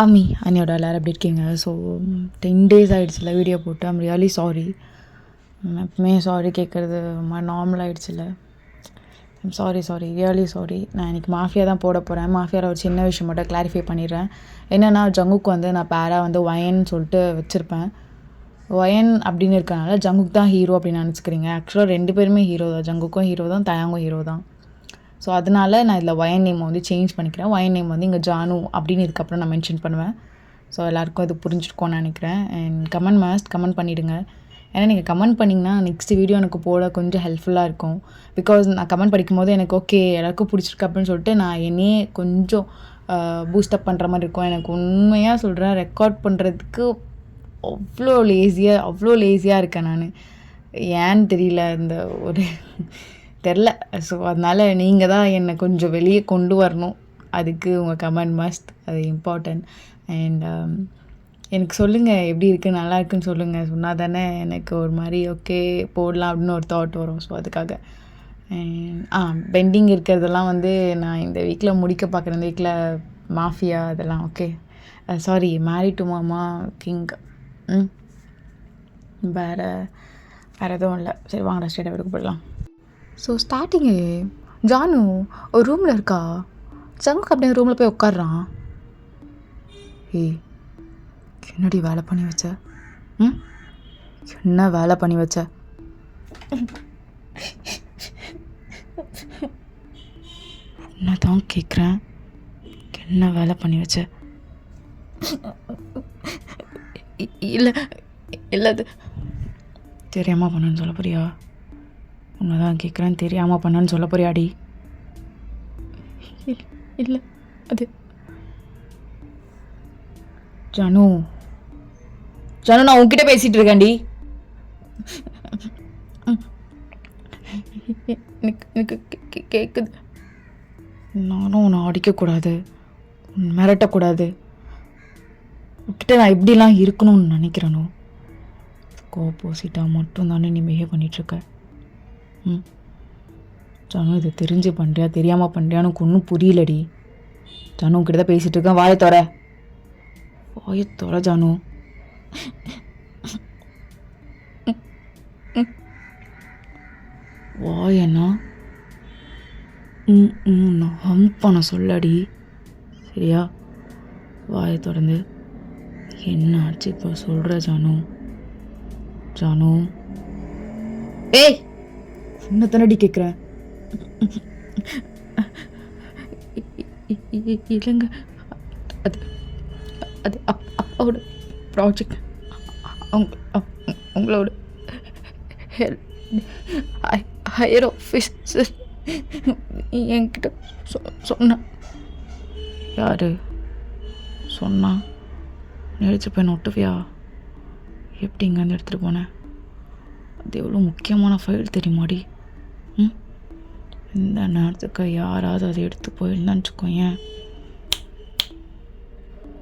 அண்ணியோட எல்லோரும் எப்படி இருக்கீங்க? ஸோ 10 days ஆகிடுச்சில்ல வீடியோ போட்டு. I'm really sorry. எப்பவுமே சாரி கேட்குறது நார்மல் ஆகிடுச்சில்ல. Sorry really sorry. நான் இன்றைக்கி மாஃபியா தான் போட போகிறேன். மாஃபியாவில் ஒரு சின்ன விஷயம் மட்டும் கிளாரிஃபை பண்ணிடுறேன். என்னென்னா ஜங்குக்கு வந்து நான் பேராக வந்து ஒயன்னு சொல்லிட்டு வச்சுருப்பேன். ஒயன் அப்படின்னு இருக்கனால ஜங்குக் தான் ஹீரோ அப்படின்னு நினச்சிக்கிறீங்க. ஆக்சுவலாக 2 பேருமே ஹீரோ தான். ஜங்குக்கும் ஹீரோ தான், தயாங்கும் ஹீரோ தான். ஸோ அதனால் நான் இதில் ஒயன் நேம் வந்து சேஞ்ச் பண்ணிக்கிறேன். ஒயன் நேம் வந்து இங்கே ஜானு அப்படின்னு இதுக்கப்புறம் நான் மென்ஷன் பண்ணுவேன். ஸோ எல்லாேருக்கும் இது புரிஞ்சிருக்கோன்னு நினைக்கிறேன். அண்ட் கமெண்ட் பண்ணிவிடுங்க. ஏன்னா நீங்கள் கமெண்ட் பண்ணிங்கன்னா நெக்ஸ்ட் வீடியோ எனக்கு போட கொஞ்சம் ஹெல்ப்ஃபுல்லாக இருக்கும். பிகாஸ் நான் கமெண்ட் படிக்கும்போது எனக்கு ஓகே எல்லாருக்கும் பிடிச்சிருக்கு அப்படின்னு சொல்லிட்டு நான் என்னையே கொஞ்சம் பூஸ்டப் பண்ணுற மாதிரி இருக்கும். எனக்கு உண்மையாக சொல்கிறேன், ரெக்கார்ட் பண்ணுறதுக்கு அவ்வளோ லேசியாக இருக்கேன் நான். ஏன்னு தெரியல, இந்த ஒரு தெரில. ஸோ அதனால் நீங்கள் தான் என்னை கொஞ்சம் வெளியே கொண்டு வரணும். அதுக்கு உங்கள் கமெண்ட் மஸ்ட், அது இம்பார்ட்டன்ட். அண்ட் எனக்கு சொல்லுங்கள் எப்படி இருக்குது, நல்லா இருக்குன்னு சொல்லுங்கள். சொன்னால் தானே எனக்கு ஒரு மாதிரி ஓகே போடலாம் அப்படின்னு ஒரு தாட் வரும். ஸோ அதுக்காக பெண்டிங் இருக்கிறதெல்லாம் வந்து நான் இந்த வீக்கில் முடிக்க பார்க்குறேன். இந்த வீக்கில் மாஃபியா அதெல்லாம் ஓகே. சாரி, மேரிட் டு மாமா கிங். வேறு எதுவும் இல்லை. சரி வாங்கடா ஸ்ட்ரெயிட்டாக வீட்டுக்கு போயிடலாம். ஸோ ஸ்டார்டிங்கு ஜானு ஒரு ரூமில் இருக்கா. ஜங்குக்கு அப்படியே ரூமில் போய் உட்காடுறான். என்னடி வேலை பண்ணி வச்ச? என்ன வேலை பண்ணி வச்ச? என்ன தான் கேட்குறேன், என்ன வேலை பண்ணி வச்ச? இல்லை அது தெரியாமல் பண்ணணுன்னு சொல்ல போறியா? உன்னதான் கேட்குறேன், தெரியாமல் பண்ணன்னு சொல்ல போறியாடி? இல்லை அது ஜானு நான் உன்கிட்ட பேசிகிட்டு இருக்கேன்டி. எனக்கு கேட்குது. நானும் உன்னை அடிக்கக்கூடாது, மிரட்டக்கூடாது. உன்கிட்ட நான் எப்படிலாம் இருக்கணும்னு நினைக்கிறேனோ ஆப்போசிட்டாக மட்டும் தானே நீ பிஹேவ் பண்ணிகிட்ருக்க. ஜானு இது தெரிஞ்சு பண்ணுறியா தெரியாமல் பண்ணுறியான்னு எனக்கு ஒன்றும் புரியலடி. ஜானு உன்கிட்ட தான் பேசிகிட்டு இருக்கேன். வாயை தோற ஜானு. வாயண்ணா நான் ஹம்ப் பண்ண சொல்லடி, சரியா? வாயை தொடர்ந்து என்ன ஆச்சு இப்போ சொல்கிற ஜானு. ஏய் என்ன தானடி கேட்குறேன். இல்லைங்க, அது அது அப்பாவோட ப்ராஜெக்ட். உங்களோட ஹையர் ஆஃபீஸர் என்கிட்ட சொன்னா. யார் சொன்னா? எடுத்துகிட்டு போய் நொட்டுவியா? எப்படி இங்கேருந்து எடுத்துகிட்டு போனேன்? அது எவ்வளோ முக்கியமான ஃபைல் தெரியுமாடி? இந்த நேரத்துக்கு யாராவது அதை எடுத்து போயிருந்தான்னு வச்சுக்கோங்க,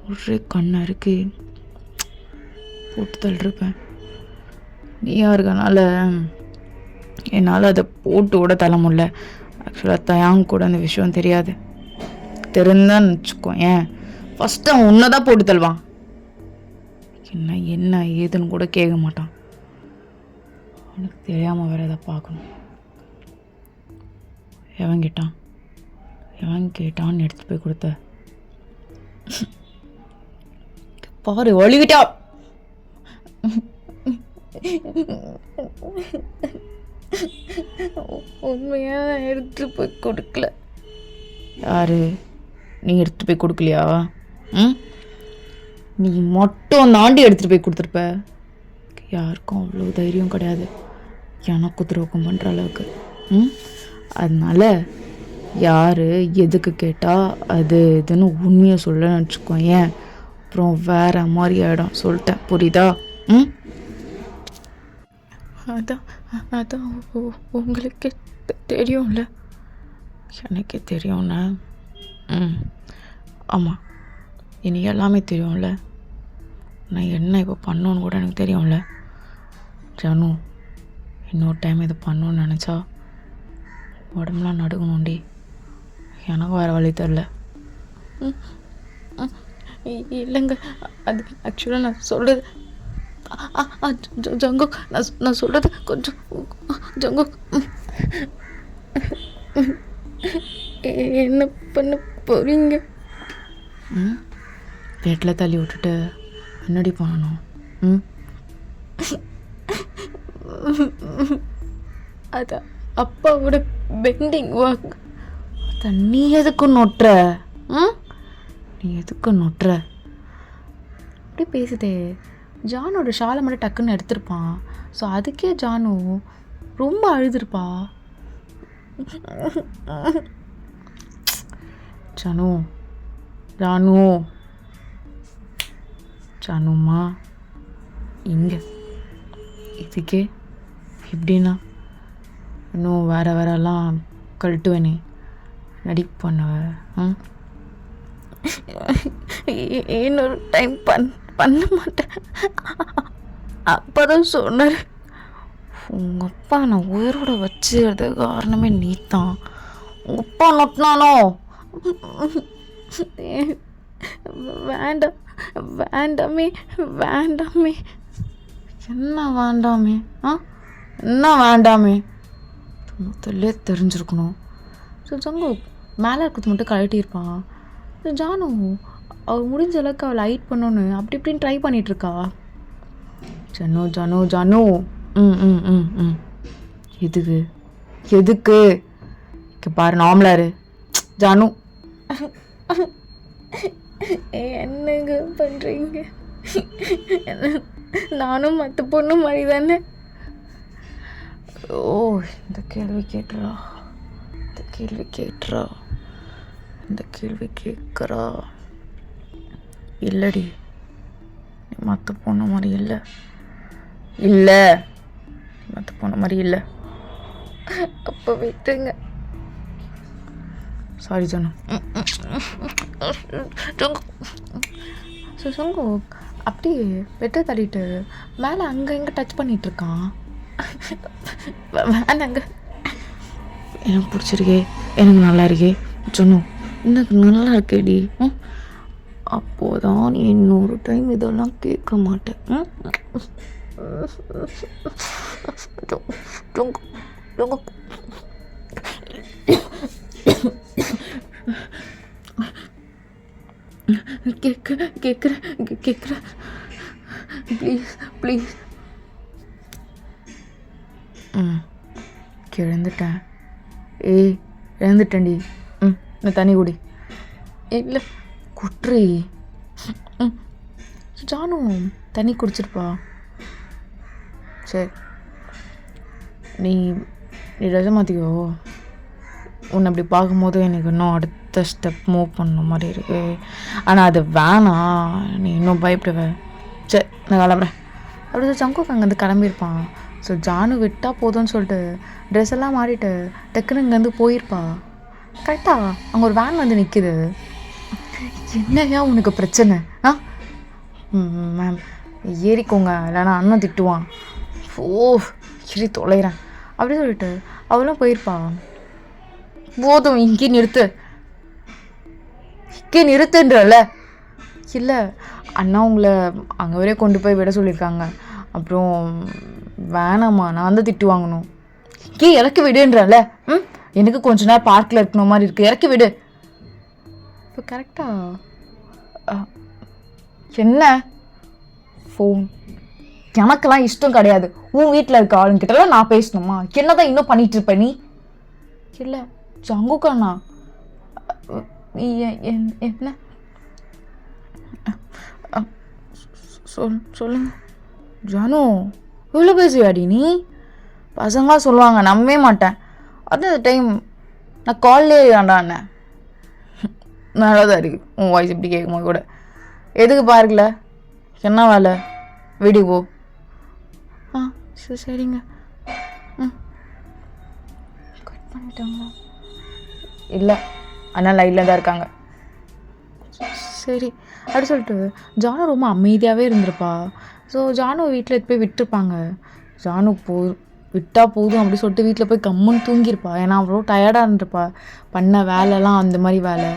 ஒரே கண்ணா இருக்கு போட்டு தள்ளிருப்பேன். நீயா இருக்கனால என்னால் அதை போட்டு கூட தள்ள முடியல. ஆக்சுவலாக தயாங்க கூட அந்த விஷயம் தெரியாது. தெரிந்தான்னு வச்சுக்கோங்க ஃபஸ்ட்டு அவன் உன்னை தான் போட்டு தள்ளுவான். என்ன ஏதுன்னு கூட கேட்க மாட்டான். அவனுக்கு தெரியாமல் வேறு எதை பார்க்கணும். எவன் கேட்டான்னு எடுத்து போய் கொடுத்த பாரு, ஒளிவிட்டா. உண்மையாக எடுத்து போய் கொடுக்கல. யாரு? நீ எடுத்து போய் கொடுக்கலையா? நீ மட்டும் தாண்டி எடுத்துகிட்டு போய் கொடுத்துருப்ப. யாருக்கும் அவ்வளோ தைரியம் கிடையாது எனக்கு துரோகம் பண்ணுற அளவுக்கு. அதனால் யார் எதுக்கு கேட்டால் அது இதுன்னு உண்மையை சொல்லணும்னு வச்சுக்கோங்க, அப்புறம் வேறு மாதிரி ஆகிடும். சொல்லிட்டேன், புரியுதா? அதான் உங்களுக்கு தெரியும்ல. எனக்கே தெரியும்ண்ணே. ஆமாம், இனி எல்லாமே தெரியும்ல. நான் என்ன இப்போ பண்ணணுன்னு கூட எனக்கு தெரியும்ல. ஜானு, இன்னொரு டைம் இது பண்ணணுன்னு நினச்சா உடம்புலாம் நடுங்கணுண்டி. எனக்கும் வேறு வழி தெரில. இல்லைங்க, அது ஆக்சுவலாக நான் சொல்கிறது ஜங்குக், நான் சொல்கிறது கொஞ்சம் ஜங்குக். என்ன பண்ண போறீங்க? பெட்டில் தள்ளி விட்டுட்டு என்னடி பண்ணணும்? அது அப்பாவோட பெண்டிங் ஒர்க். நீ எதுக்கு நொட்டுற? நீ எதுக்கு நொட்டுற? அப்படி பேசுதே. ஜானோட ஷாலை மட்டும் டக்குன்னு எடுத்திருப்பான். ஸோ அதுக்கே ஜானு ரொம்ப அழுதுருப்பா. ஜானு ஜானு ஜானுமா இங்கே இதுக்கே எப்படின்னா இன்னும் வேறெல்லாம் கழட்டுவேனே நடிப்பு பண்ணுவ. இன்னொரு டைம் பண்ண மாட்டேன். அப்போதான் சொன்னார், உங்கள் அப்பா நான் உயிரோட வச்சுக்கிறது காரணமே நீ தான். உங்கள் அப்பா நொட்டினானோ? வேண்டாம் வேண்டாமே வேண்டாமே. என்ன வேண்டாமே? என்ன வேண்டாமே? முதல்ல தெரிஞ்சிருக்கணும். ஸோ ஜங்கு மேலே இருக்கிறது மட்டும் கழட்டியிருப்பான். ஸோ ஜானு அவள் முடிஞ்ச அளவுக்கு அவளை ஹைட் பண்ணோன்னு அப்படி இப்படின்னு ட்ரை பண்ணிகிட்ருக்கா. ஜனு ஜனு ஜனு எதுக்கு எதுக்கு பாரு நார்மலாரு ஜானு. என்னங்க பண்ணுறீங்க? நானும் மற்ற பொண்ணு மாதிரி தானே. ஓ, இந்த கேள்வி கேட்டுறா, இந்த கேள்வி கேட்டுறா, இந்த கேள்வி கேட்குறா. இல்லடி, நீ மற்ற பொண்ணு மாதிரி இல்லை, இல்லை மற்ற பொண்ணு மாதிரி இல்லை. அப்போ விட்டுங்க. சாரி ஜனு. ஸோ சங்கு அப்படியே வெட்ட தள்ளிட்டு மேலே அங்கே இங்கே டச் பண்ணிகிட்ருக்கான். வேணாங்க, எனக்கு பிடிச்சிருக்கே, எனக்கு நல்லா இருக்கே ஜனு, எனக்கு நல்லா இருக்கேடி. அப்போதான் நீ இன்னொரு டைம் இதெல்லாம் கேட்க மாட்டேன். கேட்குற ப்ளீஸ் ப்ளீஸ். இழந்துட்டேன். இழந்துட்டேன்டி. நான் தண்ணி குடி. இல்லை குட்ரி. ஜானு தண்ணி குடிச்சிருப்பா. சரி, நீ ட்ரெஸ்ஸை மாற்றிக்கோ. உன்னை அப்படி பார்க்கும்போது எனக்கு இன்னும் அடுத்த ஸ்டெப் மூவ் பண்ண மாதிரி இருக்கு. ஆனால் அது வேணாம், நீ இன்னும் பயப்படுவேன். சரி, நான் கிளம்புறேன். அப்படி ஜங்குக்கு அங்கேருந்து கிளம்பியிருப்பான். ஸோ ஜானு விட்டால் போதும்னு சொல்லிட்டு ட்ரெஸ் எல்லாம் மாறிட்டு டக்குன்னு இங்கேருந்து போயிருப்பா. கரெக்டாக அங்கே ஒரு வேன் வந்து நிற்கிது. என்னையா உனக்கு பிரச்சனை? மேம் ஏறிக்கோங்க, இல்லைனா அண்ணன் திட்டுவான். ஓ சரி தொலைகிறேன் அப்படி சொல்லிட்டு அவளும் போயிருப்பா. போதும், இங்கே நிறுத்துன்றல. இல்லை அண்ணா உங்களை அங்கே வரையும் கொண்டு போய் விட சொல்லியிருக்காங்க. அப்புறம் வேணாம்மா, நான் தான் திட்டு வாங்கணும். இறக்கி விடுன்றல. எனக்கு கொஞ்ச நேரம் பார்க்கில் இருக்கணும் மாதிரி இருக்குது, இறக்கி விடு. இப்போ கரெக்டா என்ன ஃபோன்? எனக்கெல்லாம் இஷ்டம் கிடையாது. உன் வீட்டில் இருக்க ஆளுங்கிட்டலாம் நான் பேசணுமா? என்னதான் இன்னும் பண்ணிட்டு இருப்ப நீ? இல்லை ஜங்குக்கண்ணா, என்ன சொல்லுங்க ஜானு. இவ்வளோ பேசுவியாடி நீ? பசங்களாம் சொல்லுவாங்க, நம்பவே மாட்டேன். அது டைம் நான் கால்லே வேண்டாண்ணே. நல்லா தான் இருக்கு உன் வாய்ஸ் இப்படி கேட்கும்போது கூட. எதுக்கு பாருக்கல, என்ன வேலை? வீட்டுக்கு போ. சரிங்க. கட் பண்ணிட்டாங்களா? இல்லை, அண்ணா லைனில் தான் இருக்காங்க. சரி அப்படி சொல்லிட்டு ஜானு ரொம்ப அமைதியாகவே இருந்திருப்பா. ஸோ ஜானு வீட்டில் எடுத்து போய் விட்டுருப்பாங்க. ஜானு விட்டால் போதும் அப்படி சொல்லிட்டு வீட்டில் போய் கம்முன்னு தூங்கியிருப்பா. ஏன்னா அவ்வளோ டயர்டாக இருந்திருப்பா, பண்ண வேலைலாம் அந்த மாதிரி வேலை.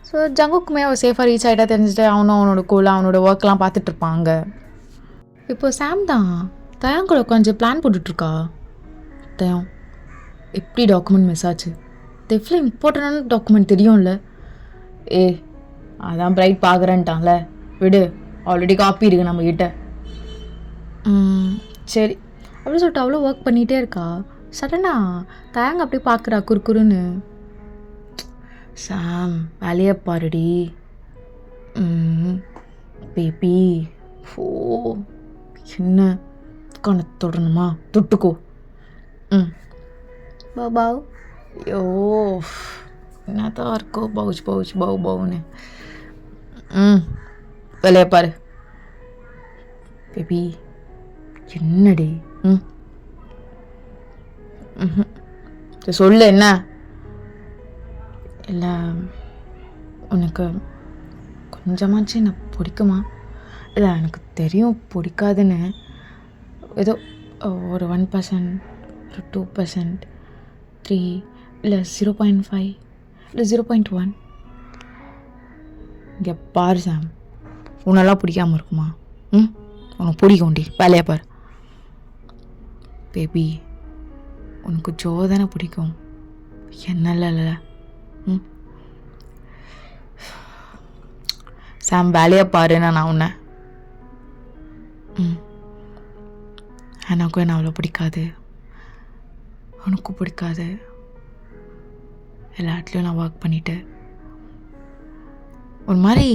ஸோ ஸோ ஜங்குக்குமே அவள் சேஃபாக ரீச் ஆகிட்டா தெரிஞ்சுட்டு அவனோட கோலாக அவனோட ஒர்க்லாம் பார்த்துட்ருப்பாங்க. இப்போ சாம் தான் தயான் கூட உட்காந்து பிளான் போட்டுட்ருக்கா. தயம் எப்படி டாக்குமெண்ட் மிஸ் ஆச்சு, எவ்வளோ இம்பார்ட்டண்டான டாக்குமெண்ட் தெரியும்ல. அதான் பிரைட் பார்க்குறேன்ட்டான்ல, விடு, ஆல்ரெடி காப்பி இருக்குது நம்மக்கிட்ட. சரி அப்படி சொல்லிட்டு அவ்வளோ ஒர்க் பண்ணிகிட்டே இருக்கா. சடனாக தயாங்க அப்படியே பார்க்குறா குறுக்குறுன்னு. சாம் வேலையை பாருடி. பேபி ஓ என்ன கண தொடரணுமா, தொட்டுக்கோ. பாவ் ஐயோ என்னதான் இருக்கோ பவுச் பவுச் பவு பவுன்னு. வேலையை பாரு பேபி. என்னடி சொல்லு என்ன இல்லை, உனக்கு கொஞ்சமாச்சு என்ன பிடிக்குமா? இல்லை எனக்கு தெரியும் பிடிக்காதுன்னு, ஏதோ ஒரு 1%, ஒரு 2%, 3 இல்லை 0.5 இல்லை 0.1. இங்கே பாரு சாம், உன்னெல்லாம் பிடிக்காமல் இருக்குமா? உனக்கு பிடிக்கும்டி, வேலையை பாரு. பேபி உனக்கு ஜோ தானே பிடிக்கும், என்னல்ல இல்லை. சாம் வேலையை பாருன்னா நான் உன்னை. எனக்கும் என்ன அவ்வளோ பிடிக்காது, உனக்கும் பிடிக்காது. எல்லா இடத்துலையும் நான் ஒர்க் பண்ணிவிட்டு ஒரு மாதிரி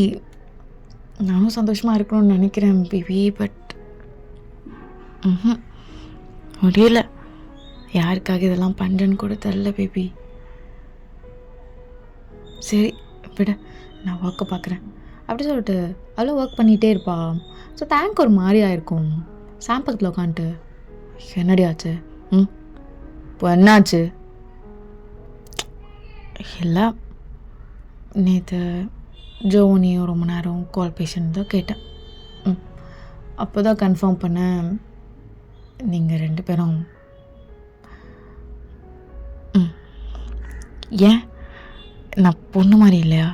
நானும் சந்தோஷமாக இருக்கணும்னு நினைக்கிறேன் பேபி. பட் முடியல, யாருக்காக இதெல்லாம் பண்ணுறேன்னு கூட தெரில பேபி. சரி விட, நான் ஒர்க்கை பார்க்குறேன் அப்படி சொல்லிட்டு அவ்வளோ ஒர்க் பண்ணிகிட்டே இருப்பா. ஸோ டேங்க் ஒரு மாதிரியாக இருக்கும். சாம் பக்கத்தில் உட்காந்துட்டு, என்னடி ஆச்சு? இப்போ என்னாச்சு? இல்லை நேற்று ஜோனியும் ரொம்ப நேரம் கால் பேஷண்ட் தான் கேட்டேன். அப்போ தான் கன்ஃபார்ம் பண்ணேன் நீங்கள் 2 பேரும். ஏன் நான் பொண்ணு மாதிரி இல்லையா?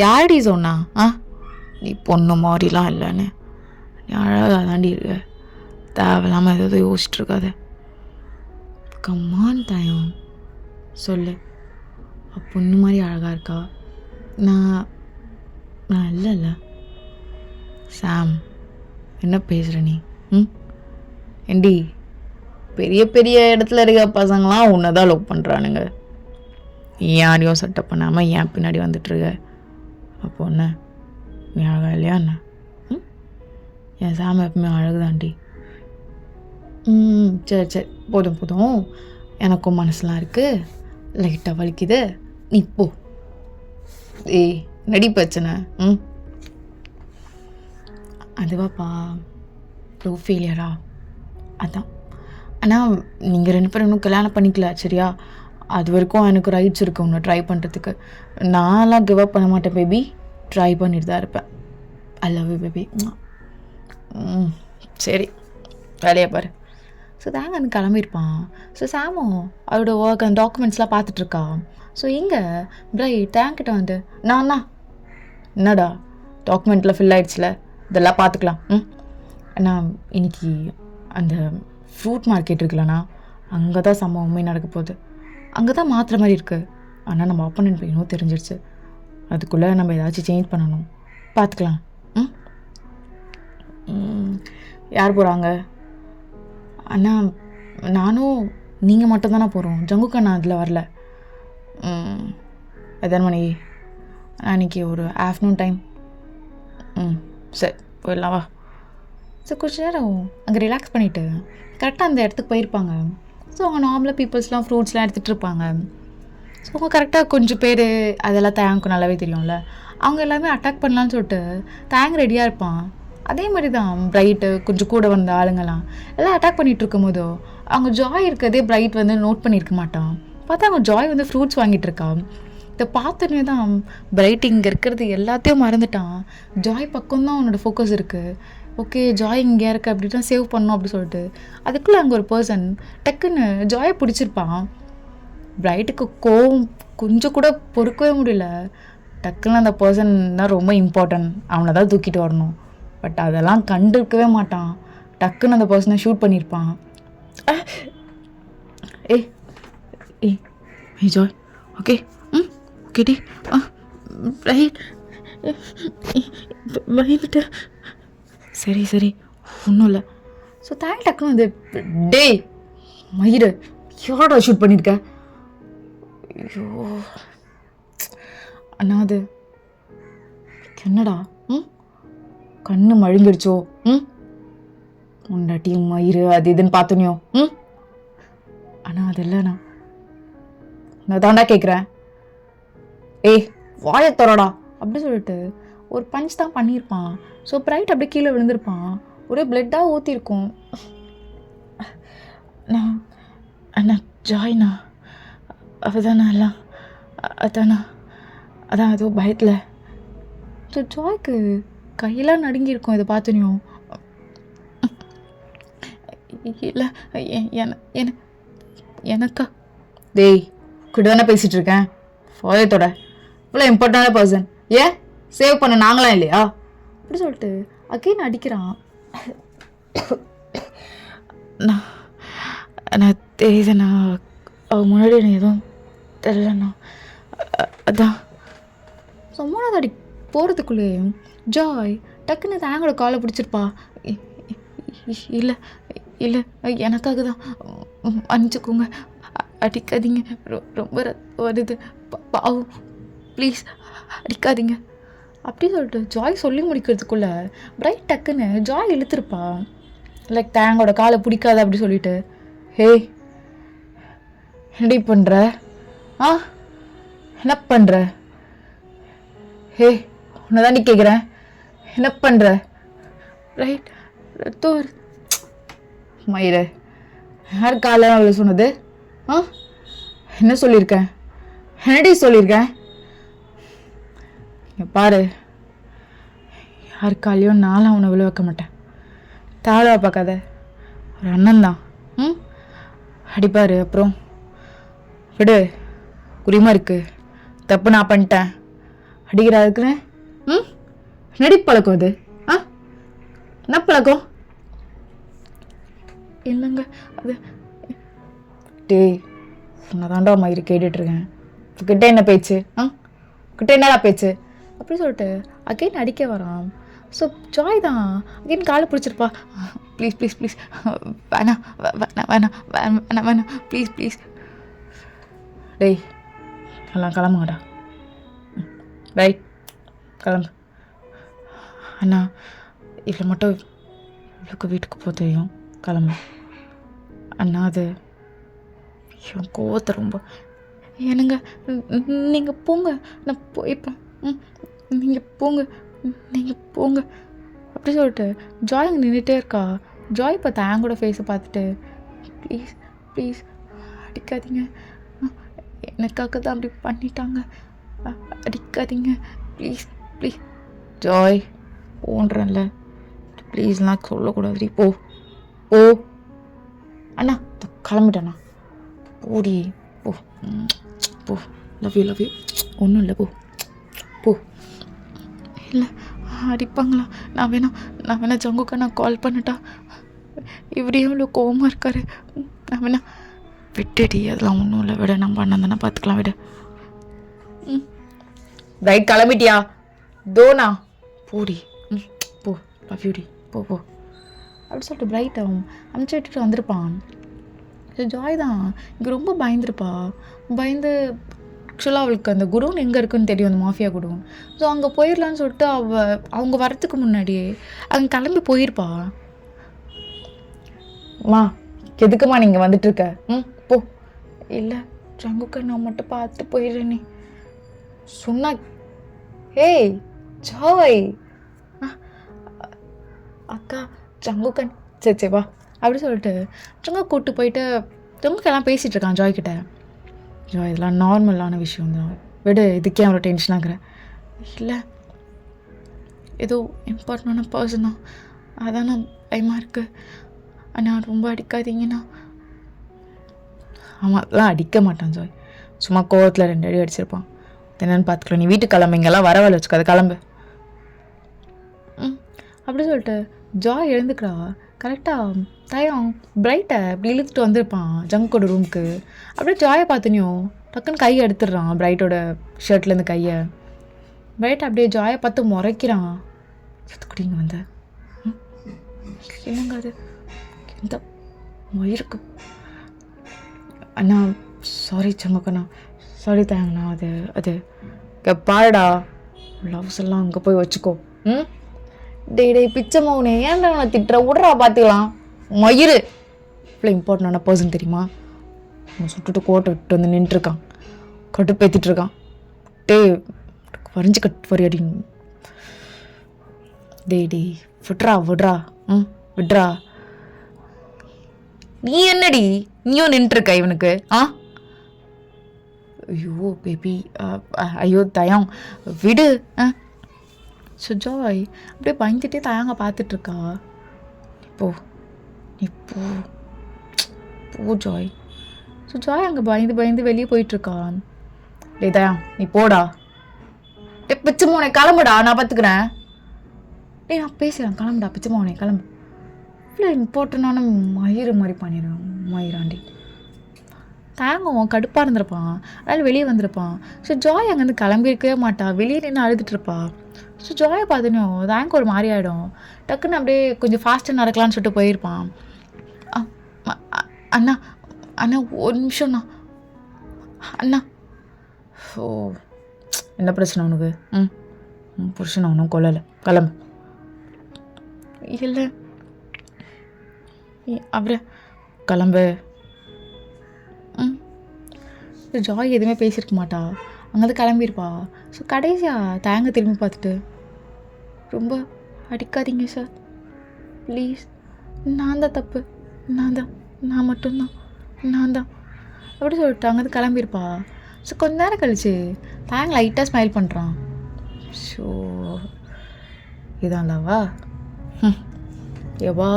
யாரடி சொன்னா நீ பொண்ணு மாதிரிலாம் இல்லைன்னு? நீ அழகாக தாண்டி இருக்க, தேவையில்லாமல் ஏதாவது யோசிச்சுட்டு இருக்காத. கம்மான் தாயம் சொல்லு, பொண்ணு மாதிரி அழகாக இருக்கா? நான் இல்லைல்ல. சாம் என்ன பேசுகிற நீ? ஏண்டி பெரிய பெரிய இடத்துல இருக்க பசங்களாம் உன்னை தான் லவ் பண்ணுறானுங்க, யாரையும் செட்டப் பண்ணாமல் ஏன் பின்னாடி வந்துட்டுருக்க? அப்போ என்ன நீ அழகா இல்லையா என்ன? என் சாமி எப்பவுமே அழகுதாண்டி. சரி சரி போதும் போதும், எனக்கும் மனசுலாம் இருக்குது, லைட்டாக வலிக்குது, நீ போ. நடி பிரச்சனை. அதுவாப்பா லவ் ஃபெயிலியரா? அதான். ஆனால் நீங்கள் 2 பேரும் இன்னும் கல்யாணம் பண்ணிக்கல சரியா? அது வரைக்கும் எனக்கு ரைட்ஸ் இருக்குது உன்னை ட்ரை பண்ணுறதுக்கு. நான்லாம் கிவ் அப் பண்ண மாட்டேன் பேபி, ட்ரை பண்ணிட்டு தான் இருப்பேன். ஐ லவ் யூ பேபி. சரி வேலையை பாரு. ஸோ தாங்க அந்த கிளம்பியிருப்பான். ஸோ சாமும் அவரோட ஒர்க் அந்த டாக்குமெண்ட்ஸ்லாம் பார்த்துட்ருக்கா. ஸோ இங்கே பிரைட் தேங்கிட்ட வந்து, நானா என்னடா டாக்குமெண்ட்டில் ஃபில் ஆகிடுச்சில, இதெல்லாம் பார்த்துக்கலாம். நான் இன்னைக்கு அந்த ஃப்ரூட் மார்க்கெட் இருக்குல்லண்ணா, அங்கே தான் சம்பவமே நடக்க போகுது. அங்கே தான் மாற்றுற மாதிரி இருக்குது. ஆனால் நம்ம அப்பனன் பையனும் தெரிஞ்சிருச்சு, அதுக்குள்ளே நம்ம ஏதாச்சும் சேஞ்ச் பண்ணணும், பார்த்துக்கலாம். யார் போகிறாங்க? அண்ணா நானும் நீங்கள் மட்டும்தானே போகிறோம், ஜங்குக்கு நான் அதில் வரல. எத்தனை மணி? அன்றைக்கி ஒரு ஆஃப்டர்நூன் டைம். சரி போயிடலாம் வா. ஸோ கொஞ்ச நேரம் அங்கே ரிலாக்ஸ் பண்ணிவிட்டு கரெக்டாக அந்த இடத்துக்கு போயிருப்பாங்க. ஸோ அவங்க நார்மலாக பீப்புள்ஸ்லாம் ஃப்ரூட்ஸ்லாம் எடுத்துகிட்டு இருப்பாங்க. ஸோ அவங்க கரெக்டாக கொஞ்சம் பேர் அதெல்லாம் தேங்க்கு நல்லாவே தெரியும்ல, அவங்க எல்லாமே அட்டாக் பண்ணலான்னு சொல்லிட்டு தேங்க் ரெடியாக இருப்பான். அதே மாதிரி தான் பிரைட்டு கொஞ்சம் கூட வந்த ஆளுங்கள்லாம் எல்லாம் அட்டாக் பண்ணிகிட்டு இருக்கும் போதோ அவங்க ஜாய் இருக்கிறதே பிரைட் வந்து நோட் பண்ணியிருக்க மாட்டான். பார்த்தா அவங்க ஜாய் வந்து ஃப்ரூட்ஸ் வாங்கிட்டு இருக்கான். இதை பார்த்தோன்னே தான் பிரைட் இங்கே இருக்கிறது எல்லாத்தையும் மறந்துட்டான். ஜாய் பக்கம்தான் அவனோட ஃபோக்கஸ் இருக்குது. ஓகே ஜாய் இங்கே இருக்க அப்படி தான் சேவ் பண்ணணும் அப்படி சொல்லிட்டு அதுக்குள்ளே அங்கே ஒரு பர்சன் டக்குன்னு ஜாயை பிடிச்சிருப்பான். பிரைட்டுக்கு கோவம் கொஞ்சம் கூட பொறுக்கவே முடியல. டக்குன்னு அந்த பர்சன் தான் ரொம்ப இம்பார்ட்டன்ட், அவனை தான் தூக்கிட்டு வரணும். பட் அதெல்லாம் கண்டுக்கவே மாட்டான். டக்குன்னு அந்த பர்சனை ஷூட் பண்ணியிருப்பான். ஏய் ஏய் ஜாய், ஓகே ஓகேடி, ரைட், பயந்துட்டு சரி சரி ஒன்றும் இல்லை. ஸோ தாய் டக்குன்னு வந்து டே மயிறு யாரோட ஷூட் பண்ணியிருக்க? ஐயோ அண்ணா அது என்னடா கண்ணு மழுங்கிடுச்சோ? உண்டாட்டி மயிறு அது இதுன்னு பார்த்தனியோ? அண்ணா அது இல்லைண்ணா, நான் தாண்டா கேட்குறேன். ஏய் வாயை தரடா அப்படி சொல்லிட்டு ஒரு பஞ்ச் தான் பண்ணியிருப்பான். ஸோ பிரைட் அப்படியே கீழே விழுந்திருப்பான். ஒரே பிளட்டாக ஊற்றிருக்கும். நான் அண்ணா ஜாய்ண்ணா அவதானா எல்லாம் அதாண்ணா, அதான் ஏதோ பயத்தில். ஸோ ஜாய்க்கு கையெல்லாம் நடுங்கியிருக்கும் இதை பார்த்தனியும். இல்லை எனக்கா? டேய் கிட்ட தானே பேசிகிட்டு இருக்கேன், ஃபோயத்தோட இவ்வளோ இம்பார்ட்டண்டான பர்சன், ஏன் சேவ் பண்ண நாங்களாம் இல்லையா? அப்படி சொல்லிட்டு அகைன் அடிக்கிறான். நான் தெரியுதுண்ணா, அவ முன்னாடி எனக்கு எதுவும் தெரிலண்ணா, அதான். ஸோ மூணாவது அடி போகிறதுக்குள்ளேயும் ஜாய் டக்குன்னு தேங்கோட காலை பிடிச்சிருப்பா. இல்லை இல்லை எனக்காக தான், மன்னிச்சுக்கோங்க, அடிக்காதீங்க, ரொம்ப வருது பாவம், ப்ளீஸ் அடிக்காதீங்க அப்படி சொல்லிட்டு ஜாய் சொல்லி முடிக்கிறதுக்குள்ளே பிரைட் டக்குன்னு ஜாய் இழுத்துருப்பா. லைக் தேங்கோட காலை பிடிக்காத அப்படி சொல்லிட்டு, ஹே என்னடி பண்ணுற? என்ன பண்ணுற? ஹே உன்னை தாண்டி கேட்குறேன், என்ன பண்ணுற? ரைட் ரத்தோர் மயிர யார் காலையில் அவ்வளோ சொன்னது? என்ன சொல்லியிருக்கேன்? என்னடி சொல்லியிருக்கேன்? பாரு, யார் காலையும் நானும் அவனை விழ வைக்க மாட்டேன். தாழ்வா பார்க்காத, ஒரு அண்ணன் தான். அடிப்பார், அப்புறம் விடு, உரிமை இருக்கு, தப்பு நான் பண்ணிட்டேன், அடிக்கிறாருக்குன்னு நடி பழக்கம் அது. என்ன பழக்கம்? இல்லைங்க அது டே உன்னதாண்டா மயிறு கேட்டுட்ருக்கேன், உங்ககிட்ட என்ன பேச்சு? உங்ககிட்ட என்னடா பேச்சு அப்படி சொல்லிட்டு அகைன் அடிக்க வரான். ஸோ ஜாய் தான் அகைன் காலை பிடிச்சிருப்பா. ப்ளீஸ் ப்ளீஸ் ப்ளீஸ் வேணாம் வேணாம் வேணாம் வேணாம் வேணாம் ப்ளீஸ் ப்ளீஸ். டேய் எல்லாம் கிளம்புங்கடா, ரைட் கிளம்பு. அண்ணா இதில் மட்டும் இவளுக்கு வீட்டுக்கு போக தெரியும், கிளம்பு அண்ணா. அது என் கோவத்தை ரொம்ப, என்னங்க நீங்கள் போங்க, நான் போய்ப்பேன், நீங்கள் போங்க நீங்கள் போங்க அப்படி சொல்லிட்டு ஜாய் அங்கே நின்றுட்டே இருக்கா. ஜாய் இப்போ தேங்கோட ஃபேஸை பார்த்துட்டு, ப்ளீஸ் ப்ளீஸ் அடிக்காதீங்க, எனக்காக தான் அப்படி பண்ணிட்டாங்க, அடிக்காதீங்க ப்ளீஸ் ப்ளீஸ். ஜாய் போன்றேன்ல, ப்ளீஸ்லாம் சொல்லக்கூடாது, போ ஓ அண்ணா கிளம்பிட்டேண்ணா, போடி போ போ, லவ் யூ ஒன்றும் இல்லை, போ போ. இல்லை அடிப்பாங்களா? நான் வேணா ஜங்குக்கா நான் கால் பண்ணிட்டா, இப்படியே இவ்வளோ கோவமாக இருக்காரு, நான் வேணா விட்டுடி, அதெல்லாம் ஒன்றும் இல்லை, விட நம்ம அண்ணன் தானே பார்த்துக்கலாம், விட. ரைட் கிளம்பிட்டியா? தோனா போடி, போ லவ் யூடி, போ போ அப்படி சொல்லிட்டு பிரைட் அமுச்சு விட்டுட்டு வந்திருப்பான். ஜாய் தான் இங்கே ரொம்ப பயந்துருப்பா. பயந்து ஆக்சுவலாக அவளுக்கு அந்த குடோன் எங்கே இருக்குன்னு தெரியும், அந்த மாஃபியா குடோன். ஸோ அங்கே போயிடலான்னு சொல்லிட்டு அவங்க வரத்துக்கு முன்னாடியே அங்கே கிளம்பி போயிருப்பா. மா எதுக்குமா நீங்கள் வந்துட்டுருக்க? போ. இல்லை ஜங்குக்கா நான் மட்டும் பார்த்து போயிடுறேனே சொன்னா. ஏய் ஜாய், அக்கா ஜங்குக்கன் சரி சரி வா அப்படி சொல்லிட்டு ஜங்க கூப்பிட்டு போயிட்டு ஜங்குக்கெல்லாம் பேசிகிட்டு இருக்கான் ஜாய்கிட்ட. ஜாய் இதெல்லாம் நார்மலான விஷயம் தான், விடு, இதுக்கே அவ்வளோ டென்ஷன் ஆகுறேன். இல்லை ஏதோ இம்பார்ட்டண்டான பர்சன் தான், அதான் நான் பயமாக இருக்குது அண்ணா, ரொம்ப அடிக்காதீங்கண்ணா. ஆமாம் அதெல்லாம் அடிக்க மாட்டான் ஜாய், சும்மா கோவத்தில் 2 அடி அடிச்சிருப்பான். என்னன்னு பார்த்துக்கலாம், நீ வீட்டுக்கு கிளம்பு, இங்கெல்லாம் வரவேலை வச்சுக்காது, கிளம்பு. அப்படி சொல்லிட்டு ஜாய் எழுந்துக்கிறா. கரெக்டாக தயம் பிரைட்டை இப்படி இழுத்துட்டு வந்திருப்பான் ஜங்கோட ரூமுக்கு. அப்படியே ஜாயை பார்த்துனியும் டக்குன்னு கையை எடுத்துடுறான், பிரைட்டோட ஷர்ட்லேருந்து கையை. பிரைட் அப்படியே ஜாயை பார்த்து முறைக்கிறான். குடிங்க வந்த என்னங்க அது எந்த மயிருக்கு? அண்ணா சாரி சங்கக்கண்ணா, சாரி தாங்கண்ணா. அது பாருடா, லவ்ஸ் எல்லாம் அங்கே போய் வச்சுக்கோ. டேய் பிச்சை மௌனே, ஏன்டா அவனை திட்டுற? விட்றா பார்த்துக்கலாம். மயிறு இவ்வளோ இம்பார்ட்டண்டான பர்சன் தெரியுமா? அவன் சுட்டுட்டு கோட்டை விட்டு வந்து நின்றுருக்கான், கடுப்பேற்றிட்டு இருக்கான். வரைஞ்சி கட்டு வரையடி. டேய் விட்றா விட்றா. நீ என்னடி நீயும் நின்றுருக்க இவனுக்கு? ஐயோ பேபி, ஐயோ தயம் விடு. ஸோ ஜாய் அப்படியே பயந்துட்டே தயாங்க பார்த்துட்ருக்கா. இப்போ போ ஜாய். ஸோ ஜாய் அங்கே பயந்து வெளியே போயிட்டுருக்கா. டேய் தயா நீ போடா. பிச்சு மோனே கிளம்புடா, நான் பார்த்துக்கிறேன். டேய் நான் பேசுகிறேன், கிளம்புடா பிச்சு மோனே கிளம்பு. இவ்வளோ இம்பார்ட்டண்டான மயிறு மாதிரி பண்ணிடுவேன். மயிராண்டி தேங்கும் கடுப்பாக இருந்திருப்பான், அதனால் வெளியே வந்திருப்பான். ஸோ ஜாய் அங்கேருந்து கிளம்பியிருக்கவே மாட்டா, வெளியே நின்று அழுதுட்டுருப்பா. ஸோ ஜாயை பார்த்துனோம் தேங்க் ஒரு மாதிரி ஆகிடும். டக்குன்னு அப்படியே கொஞ்சம் ஃபாஸ்ட்டாக நடக்கலான்னு சொல்லிட்டு போயிருப்பான். அண்ணா அண்ணா ஒரு நிமிஷம்ண்ணா. அண்ணா ஓ என்ன பிரச்சனை உனக்கு? புருஷனை ஒன்றும் கொல்லலை, கிளம்பு. இல்லை அப்புறம் கிளம்பு. ஜாய் எதுவுமே பேசியிருக்க மாட்டா, அங்கேருந்து கிளம்பியிருப்பா. ஸோ கடைசியாக தேங்க திரும்பி பார்த்துட்டு, ரொம்ப அடிக்காதீங்க சார் ப்ளீஸ், நான் தான் தப்பு, நான் மட்டும்தான் அப்படி சொல்லிட்டு அங்கேருந்து கிளம்பியிருப்பா. ஸோ கொஞ்ச நேரம் கழிச்சு தேங்க லைட்டாக ஸ்மைல் பண்ணுறான். ஸோ இதான் லவ்வா? ஏவா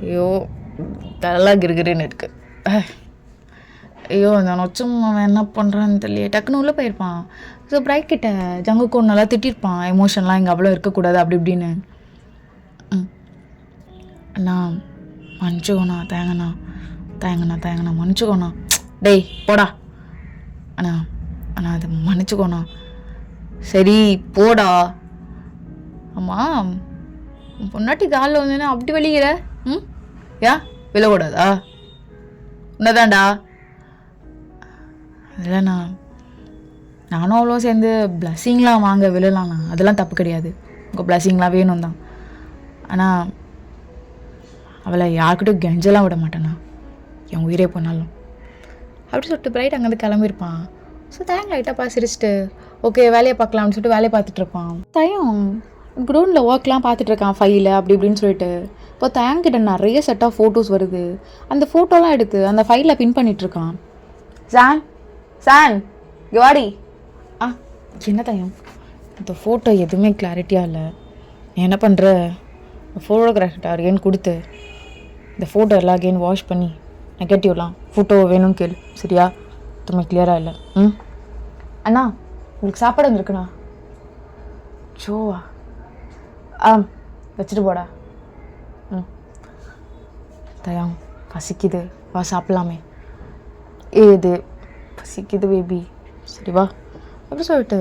ஐயோ தலெல்லாம் கிருகிருன்னு இருக்கு. ஐயோ அந்த நொச்சம் அவன் என்ன பண்ணுறான்னு தெரியல. டக்குன்னு உள்ளே போயிருப்பான். ஸோ பிரைட் கிட்ட ஜங்குக்கு நல்லா திட்டிருப்பான், எமோஷன்லாம் இங்கே அவ்வளோ இருக்கக்கூடாது அப்படி இப்படின்னு. அண்ணா மன்னிச்சுக்கோண்ணா, தேங்கண்ணா மன்னிச்சுக்கோண்ணா. டேய் போடா. அண்ணா அது மன்னிச்சுக்கோண்ணா. சரி போடா. ஆமாம் பொன்னாட்டி காலில் வந்தேன்னா அப்படி வெளியிற. ஏன் விழக்கூடாதா? உன்னதான்டா. இல்லைண்ணா நானும் அவ்வளோ சேர்ந்து பிளஸ்ஸிங்லாம் வாங்க விழலாண்ணா, அதெல்லாம் தப்பு கிடையாது, உங்கள் பிளஸ்ஸிங்லாம் வேணும் தான். ஆனால் அவளை யார்கிட்டும் கெஞ்சலாம் விட மாட்டேண்ணா, என் உயிரே போனாலும். அப்படி சொல்லிட்டு பிரைட் அங்கேருந்து கிளம்பியிருப்பான். ஸோ தயம் லைட்டாக சிரிச்சிட்டு ஓகே வேலையை பார்க்கலாம்னு சொல்லிட்டு வேலையை பார்த்துட்ருப்பான். தயம் க்ரௌண்டில் ஒர்க்லாம் பார்த்துட்ருக்கான், ஃபைலு அப்படி இப்படின்னு சொல்லிட்டு. இப்போ தயங்கிட்ட நிறைய செட் ஆஃப் ஃபோட்டோஸ் வருது. அந்த ஃபோட்டோலாம் எடுத்து அந்த ஃபைலில் பின் பண்ணிகிட்ருக்கான். சான் வாடி. என்ன தயம் இந்த ஃபோட்டோ எதுவுமே கிளாரிட்டியாக இல்லை, நீ என்ன பண்ணுற? ஃபோட்டோகிராஃபர்கிட்ட அகைன் கொடுத்து இந்த ஃபோட்டோ எல்லாம் அகைன் வாஷ் பண்ணி நெகட்டிவ்லாம் ஃபோட்டோ வேணும்னு கேளு, சரியா? எதுவுமே கிளியராக இல்லை. அண்ணா உங்களுக்கு சாப்பாடு வந்துருக்குண்ணா. சோவா வச்சுட்டு போடா. தயம் பசிக்குது, வா சாப்பிட்லாமே. ஏது பசிக்குது பேபி, சரி வா அப்படி சொல்லிட்டு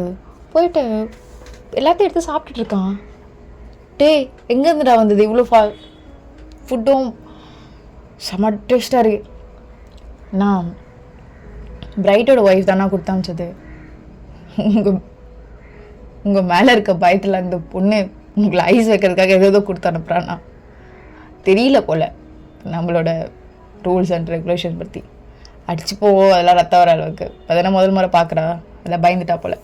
போயிட்டு எல்லாத்தையும் எடுத்து சாப்பிட்டுட்ருக்கான். எங்கே இருந்துடா வந்தது இவ்வளோ ஃபுட்டும் செம்ம டேஸ்ட்டாக இருக்கு. நான் பிரைட்டோட ஒய்ஃப் தானே கொடுத்து அமிச்சது. உங்கள் மேலே இருக்க பயத்தில் அந்த பொண்ணு உங்களை ஐஸ் வைக்கிறதுக்காக எதோ கொடுத்து அனுப்புகிறான்னா தெரியல போல் நம்மளோட ரூல்ஸ் அண்ட் ரெகுலேஷன் பற்றி. அடிச்சு போவோம் அதெல்லாம் ரத்தம் வர அளவுக்கு. அதெல்லாம் முதல் முறை பார்க்குறா, அதெல்லாம் பயந்துட்டா போல்.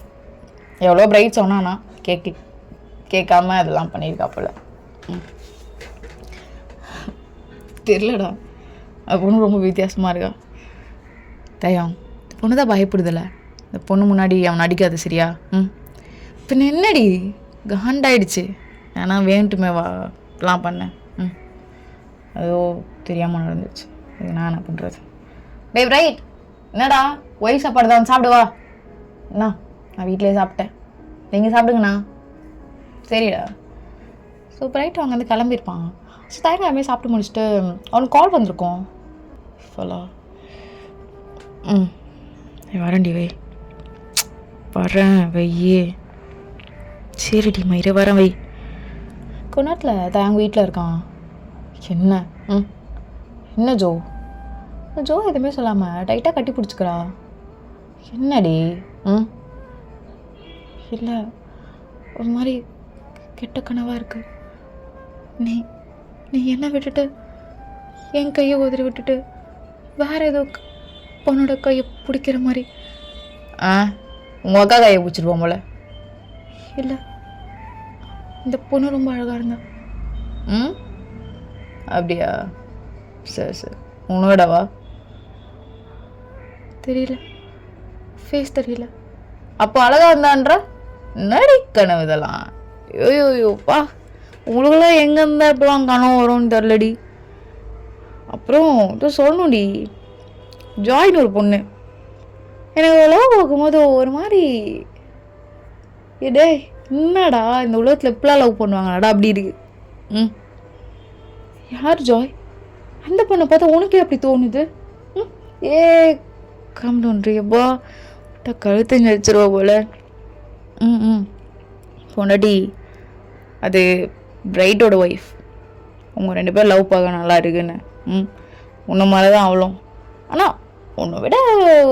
எவ்வளோ பிரைட் சொன்னானா கேட்காம அதெல்லாம் பண்ணியிருக்கா போல். தெரிலடா, அந்த பொண்ணு ரொம்ப வித்தியாசமாக இருக்கா. தயம் இந்த பொண்ணு தான் பயப்படுதில்ல, இந்த பொண்ணு முன்னாடி அவன் அடிக்காது, சரியா? பின்ன என்னடி காண்டாயிடுச்சு, ஏன்னா வேண்டுமே வாலாம் பண்ணேன். அதோ தெரியாமல் நடந்துச்சு, இது நான் என்ன பண்ணுறது? டேய் பிரைட் என்னடா ஒய் சாப்பாடு தான் சாப்பிடுவா. அண்ணா நான் வீட்டிலே சாப்பிட்டேன், நீங்கள் சாப்பிடுங்கண்ணா. சரிடா சூப்பராகிட்டு அவங்க வந்து கிளம்பியிருப்பான். ஸோ தயங்காமே சாப்பிட்டு முடிச்சுட்டு அவனுக்கு கால் வந்திருக்கோம். ஃபலா வரேன்டி வை, வரேன் வையே. சரிடி மயிரை வரேன் வை. கொஞ்ச நேரத்தில் தயங்க வீட்டில் இருக்கான். என்ன என்ன ஜோ ஜோ எதுவுமே சொல்லாமல் டைட்டாக கட்டி பிடிச்சிக்கிறா. என்னடி இல்லை ஒரு மாதிரி கெட்ட கனவாக இருக்கு. நீ நீ என்ன விட்டுட்டு என் கையை உதறி விட்டுட்டு வேற ஏதோ பொண்ணோட கையை பிடிக்கிற மாதிரி. உங்கள் அக்கா கையை பிடிச்சிருப்போம் போல. இல்லை இந்த பொண்ணு ரொம்ப அழகாக இருந்தா. அப்படியா? சரி சரி. உன்னோடவா? தெரியல, ஃபேஸ் தெரியல. அப்போ அழகாக இருந்தான்ற நடி கனவு இதெல்லாம். யோயோப்பா உங்களுக்குலாம் எங்கே இருந்தால் எப்பெல்லாம் கனவு வரும்னு தெரிலடி. அப்புறம் இது சொல்லணும்டி, ஜாயின் ஒரு பொண்ணு எனக்கு உலகம் பார்க்கும்போது ஒரு மாதிரி இதே என்னடா இந்த உலகத்தில் இப்பெல்லாம் லவ் பண்ணுவாங்களாடா அப்படி இருக்கு. யார் ஜாய்? அந்த பொண்ணை பார்த்தா உனக்கே அப்படி தோணுது? ஏ கம்டுன்றியப்பா கழுத்து நடிச்சிருவா போல. பொண்டாட்டி அது பிரைட்டோட ஒய்ஃப். உங்கள் 2 பேர் லவ் பார்க்க நல்லா இருக்குன்னு. உன்ன மாதிரி தான் அவளும். ஆனால் உன்னை விட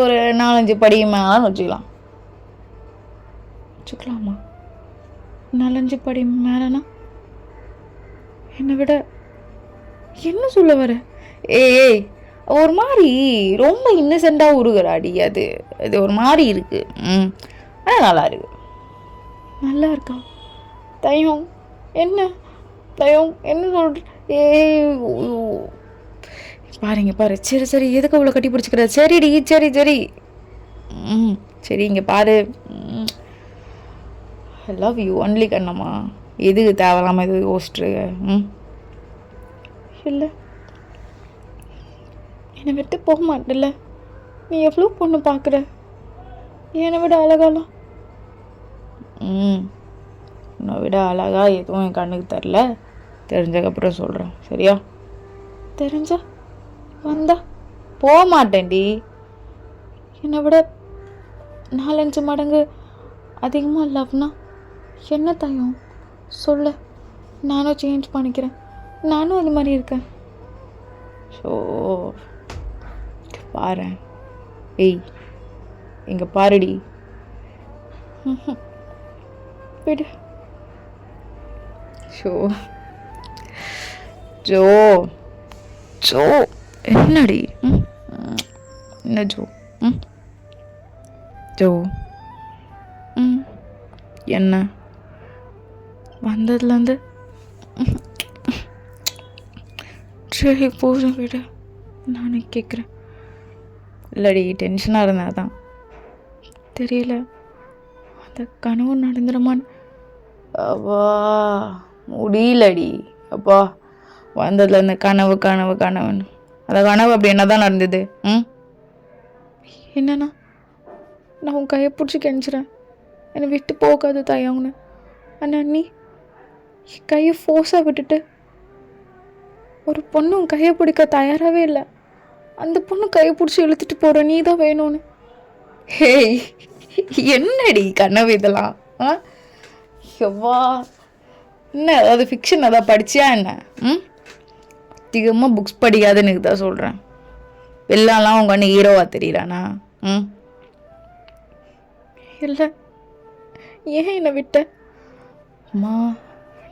ஒரு 4-5 படி மேலான்னு வச்சுக்கலாமா? 4-5 படி மேலேனா என்னை விட என்ன சொல்ல வர? ஏய் ஒரு மாதிரி ரொம்ப இன்னசென்ட்டாக உருகிறாடி. அது அது ஒரு மாதிரி இருக்கு. ஆனால் நல்லா இருக்கு. நல்லா இருக்கா? தயம் என்ன தயம் என்ன சொல்ற? பாருங்க பாரு. சரி சரி எதுக்கு அவ்வளோ கட்டி பிடிச்சிக்கிற? சரிடி சரி சரி சரி இங்கே பாரு. ஐ லவ் யூ ஒன்லி கண்ணம்மா. எதுக்கு தேவையில்லாமல் எது யோசிச்சுருக்க? இல்லை என்னை விட்டு போக மாட்டேல்ல. நீ எவ்வளோ பொண்ணு பார்க்குற, என்னை விட அழகாலாம். உன்னை விட அழகா எதுவும் என் கண்ணுக்கு தெரில. தெரிஞ்சதுக்கப்புறம் சொல்கிறேன் சரியா? தெரிஞ்சா வந்தா போக மாட்டேன்டி. என்னை விட 4-5 மடங்கு அதிகமாக லவ்னா என்ன தயம் சொல்ல. நானும் சேஞ்ச் பண்ணிக்கிறேன், நானும் அது மாதிரி இருக்கேன். ஸோ பாரு. ஏய் இங்கே பாருடி. விடு. ஷோ ஜோ ஜோ என்னடி? என்ன ஜோ? ஜோ என்ன வந்ததுலேருந்து சரி போதும் விட. நானே கேட்குறேன். இல்லடி டென்ஷனாக இருந்தால் தான் தெரியல அந்த கனவு நடந்துடுமான்னு. அப்பா முடியலடி. அப்பா வந்ததுலேருந்து கனவு கனவு கனவுன்னு. அந்த கனவு அப்படி என்ன தான் நடந்தது? என்னன்னா நான் உன் கையை பிடிச்சி கெஞ்சுறேன், என்னை விட்டு போகாது தயவுன்னு. ஆனால் நீ கையை ஃபோர்ஸாக விட்டுட்டு ஒரு பொண்ணு உன் கையை பிடிக்க தயாராகவே இல்லை. அந்த பொண்ணு கையை பிடிச்சி இழுத்துட்டு போகிற நீ தான் வேணும்னு. ஹேய் என்னடி கனவு இதெல்லாம்? எவ்வா என்ன ஏதாவது ஃபிக்ஷன் ஏதாவது படிச்சியா என்ன? அதிகமாக புக்ஸ் படிக்காதுன்னு தான் சொல்கிறேன். வெள்ளாலாம் உங்கள் அண்ணன் ஹீரோவா தெரியலானா? இல்லை ஏன் என்னை விட்ட? அம்மா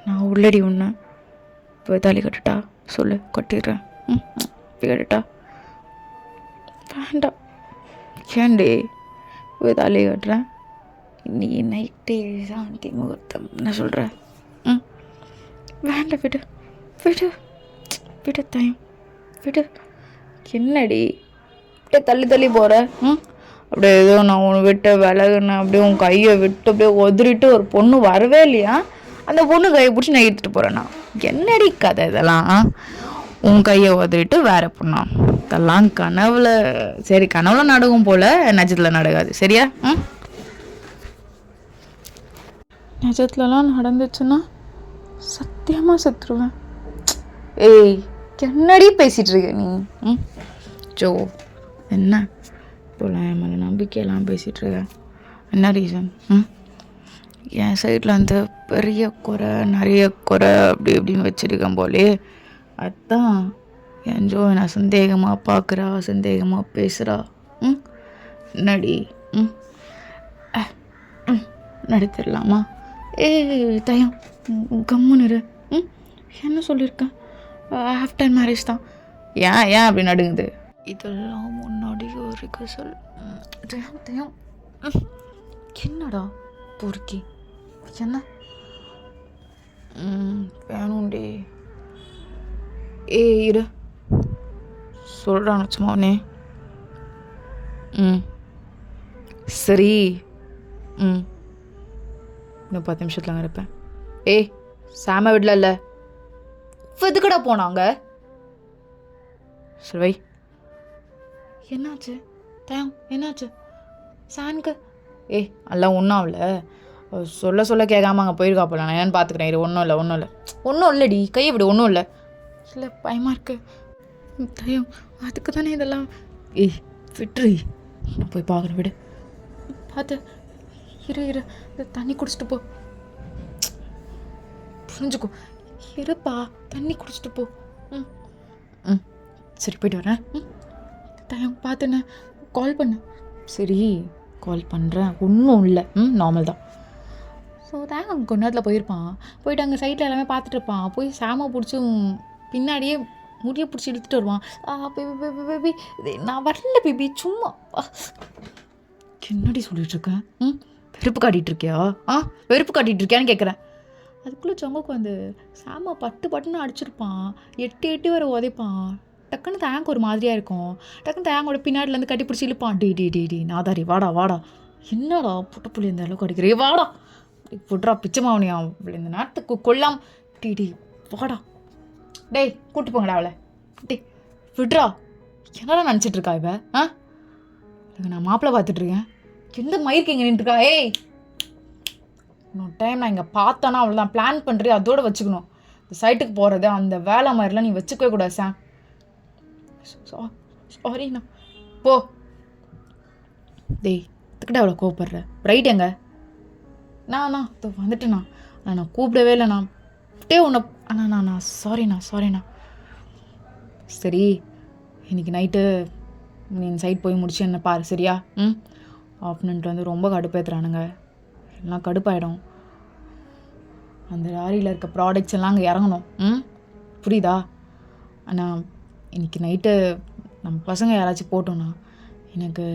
நான் உள்ளடி உன்னை இப்போ தாலி கட்டுட்டா சொல்லு, கட்டிடுறேன். கட்டுட்டா? வேண்டாம். ஏன்டி இப்போ தாலி கட்டுறேன்? இன்னைக்கு நைட்டே சாந்தி முகூர்த்தம் என்ன சொல்கிற? வேண்டாம் விடு விடு விடு தயம் விடு. என்னடி அப்படியே தள்ளி தள்ளி போகிற? அப்படியே ஏதோ நான் உன்னை விட்டு விலகுனேன், அப்படியே உன் கையை விட்டு அப்படியே உதறிட்டு ஒரு பொண்ணு வரவே இல்லையா, அந்த பொண்ணு கையை பிடிச்சி நான் எடுத்துகிட்டு போகிறேன்னா என்னடி கதை இதெல்லாம்? உன் கையை உதறிட்டு வேற பொண்ணா? இதெல்லாம் கனவுல. சரி, கனவுல நடக்கும் போல், நிஜத்தில் நடக்காது. சரியா? நிஜத்துலலாம் நடந்துச்சுன்னா சத்தியமாக செத்துருவேன். ஏய், என்னடி பேசிகிட்டு இருக்க நீ? ஜோ, என்ன இப்போலாம் என் மேலே நம்பிக்கையெல்லாம் பேசிகிட்ருக்க? என்ன ரீசன்? என் சைடில் அந்த பெரிய குறை, நிறைய குறை அப்படி இப்படின்னு வச்சுருக்கேன் போலே. அதுதான் என் ஜோ நான் சந்தேகமாக பார்க்குறா, சந்தேகமாக பேசுகிறா. என்னடி? நடத்திடலாமா? தயம் கம்முன்னு. என்ன சொல்லியிருக்கேன்? ஆஃப்டர் மேரேஜ் தான். ஏன் அப்படி நடுங்குது? இதெல்லாம் முன்னாடி ஒரு ரிகர்சல். தயம் என்னடா பொறுக்கி? என்ன வேணும்டி? இரு சொல்கிறான் சும்மாவனே. சரி. இன்னும் 10 நிமிஷத்தில் அங்கே இருப்பேன். சாம விடல. எதுக்கடா போனாங்க? சரி, என்னாச்சு தயம்? என்னாச்சு சானுக்கு? எல்லாம் ஒன்றும் ஆகல. சொல்ல கேட்காம அங்கே போயிருக்கா போல. நான் என்னன்னு பார்த்துக்கிறேன். இது ஒன்றும் இல்லைடி. கையை விடு. ஒன்றும் இல்லை. பயமாக இருக்கு தயம். அதுக்கு தானே இதெல்லாம். விட்டுரு. நான் போய் பார்க்குறேன். விடு. பார்த்து இரு. தண்ணி குடிச்சிட்டு போ. புரிஞ்சுக்கோ. இருப்பா, தண்ணி குடிச்சிட்டு போ. சரி, போய்ட்டு வரேன். தயம் பார்த்துன்னு கால் பண்ணு. சரி, கால் பண்ணுறேன். ஒன்றும் இல்லை. நார்மல் தான். ஸோ தான் அங்கே கொஞ்ச நேரத்தில் போயிருப்பான். போயிட்டு அங்கே சைட்டில் எல்லாமே பார்த்துட்டு இருப்பான். போய் சாமை பிடிச்சி பின்னாடியே முடியை பிடிச்சி இழுத்துட்டு வருவான். பேபி நான் வரல பேபி, சும்மா. என்னடி சொல்லிகிட்ருக்கேன்? வெறுப்பு காட்டிகிட்டு இருக்கியா? வெறுப்பு காட்டிகிட்டு இருக்கியான்னு கேட்குறேன். அதுக்குள்ளே சொங்கக்கு வந்து சாமை பட்டுன்னு அடிச்சிருப்பான். எட்டி வர உதைப்பான். டக்குன்னு தேங்க் ஒரு மாதிரியாக இருக்கும். டக்குன்னு தேங்கோட பின்னாடிலேருந்து கட்டி பிடிச்சி இழுப்பான். டி நாதாரி வாடா. என்னடா புட்டு புள்ளி இந்த அளவுக்கு அடிக்கிறே? வாடா புட்றா பிச்சைமாவனியா இந்த நாட்டுக்கு கொல்லாம். டி வாடா. டேய் கூட்டு போங்கடா அவளை. விட்றா. என்னடா நினச்சிட்டு இருக்கா இவ? நான் மாப்பிள்ளை பார்த்துட்ருக்கேன். எந்த மயிருக்கு இங்கே நின்றுருக்கா? இன்னொரு டைம் நான் இங்கே பார்த்தேன்னா அவ்வளோதான். பிளான் பண்ணுறேன், அதோடு வச்சுக்கணும். இந்த சைட்டுக்கு போகிறது அந்த வேலை மாதிரிலாம் நீ வச்சுக்கவே கூடாது சாம். சாரிண்ணா. போ. டேய் இதுக்கிட்ட அவ்வளோ கோவப்படுற? ரைட் எங்க? நான் வந்துட்டேண்ணா. நான் கூப்பிடவே இல்லைண்ணா. ஒன்று அண்ணா. சாரிண்ணா. சரி, இன்றைக்கி நைட்டு நீ சைட் போய் முடிச்சு என்ன பாரு. சரியா? ஆப்னன்ட்டு வந்து ரொம்ப கடுப்பேற்றுறானுங்க. எல்லாம் கடுப்பாயிடும். அந்த லாரியில் இருக்க ப்ராடக்ட்ஸ் எல்லாம் அங்கே இறங்கணும். புரியுதா? ஆனால் இன்றைக்கி நைட்டு நம்ம பசங்க யாராச்சும் போட்டோண்ணா எனக்கு.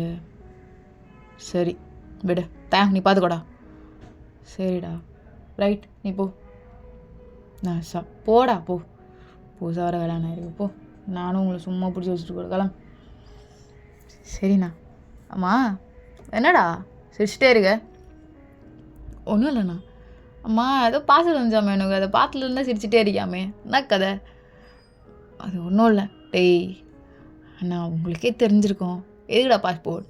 சரி விடு. நீ பார்த்துக்கோடா. சரிடா. ரைட், நீ போ. நான் போடா போ. புதுசாக வர வேலை இருக்கு. போ. நானும் உங்களை சும்மா பிடிச்சி வச்சுட்டு கொடுக்கலாம். சரிண்ணா. அம்மா என்னடா சிரிச்சிட்டே இருக்க? ஒன்றும் இல்லைண்ணா. அம்மா ஏதோ பார்சல் வந்துச்சாமே எனக்கு. அதை பார்த்துலேருந்தா சிரிச்சிட்டே இருக்காமே. என்ன கதை? அது ஒன்றும் இல்லை. டேய் அண்ணா, உங்களுக்கே தெரிஞ்சிருக்கோம். எதுக்குடா பாஸ்போர்ட்?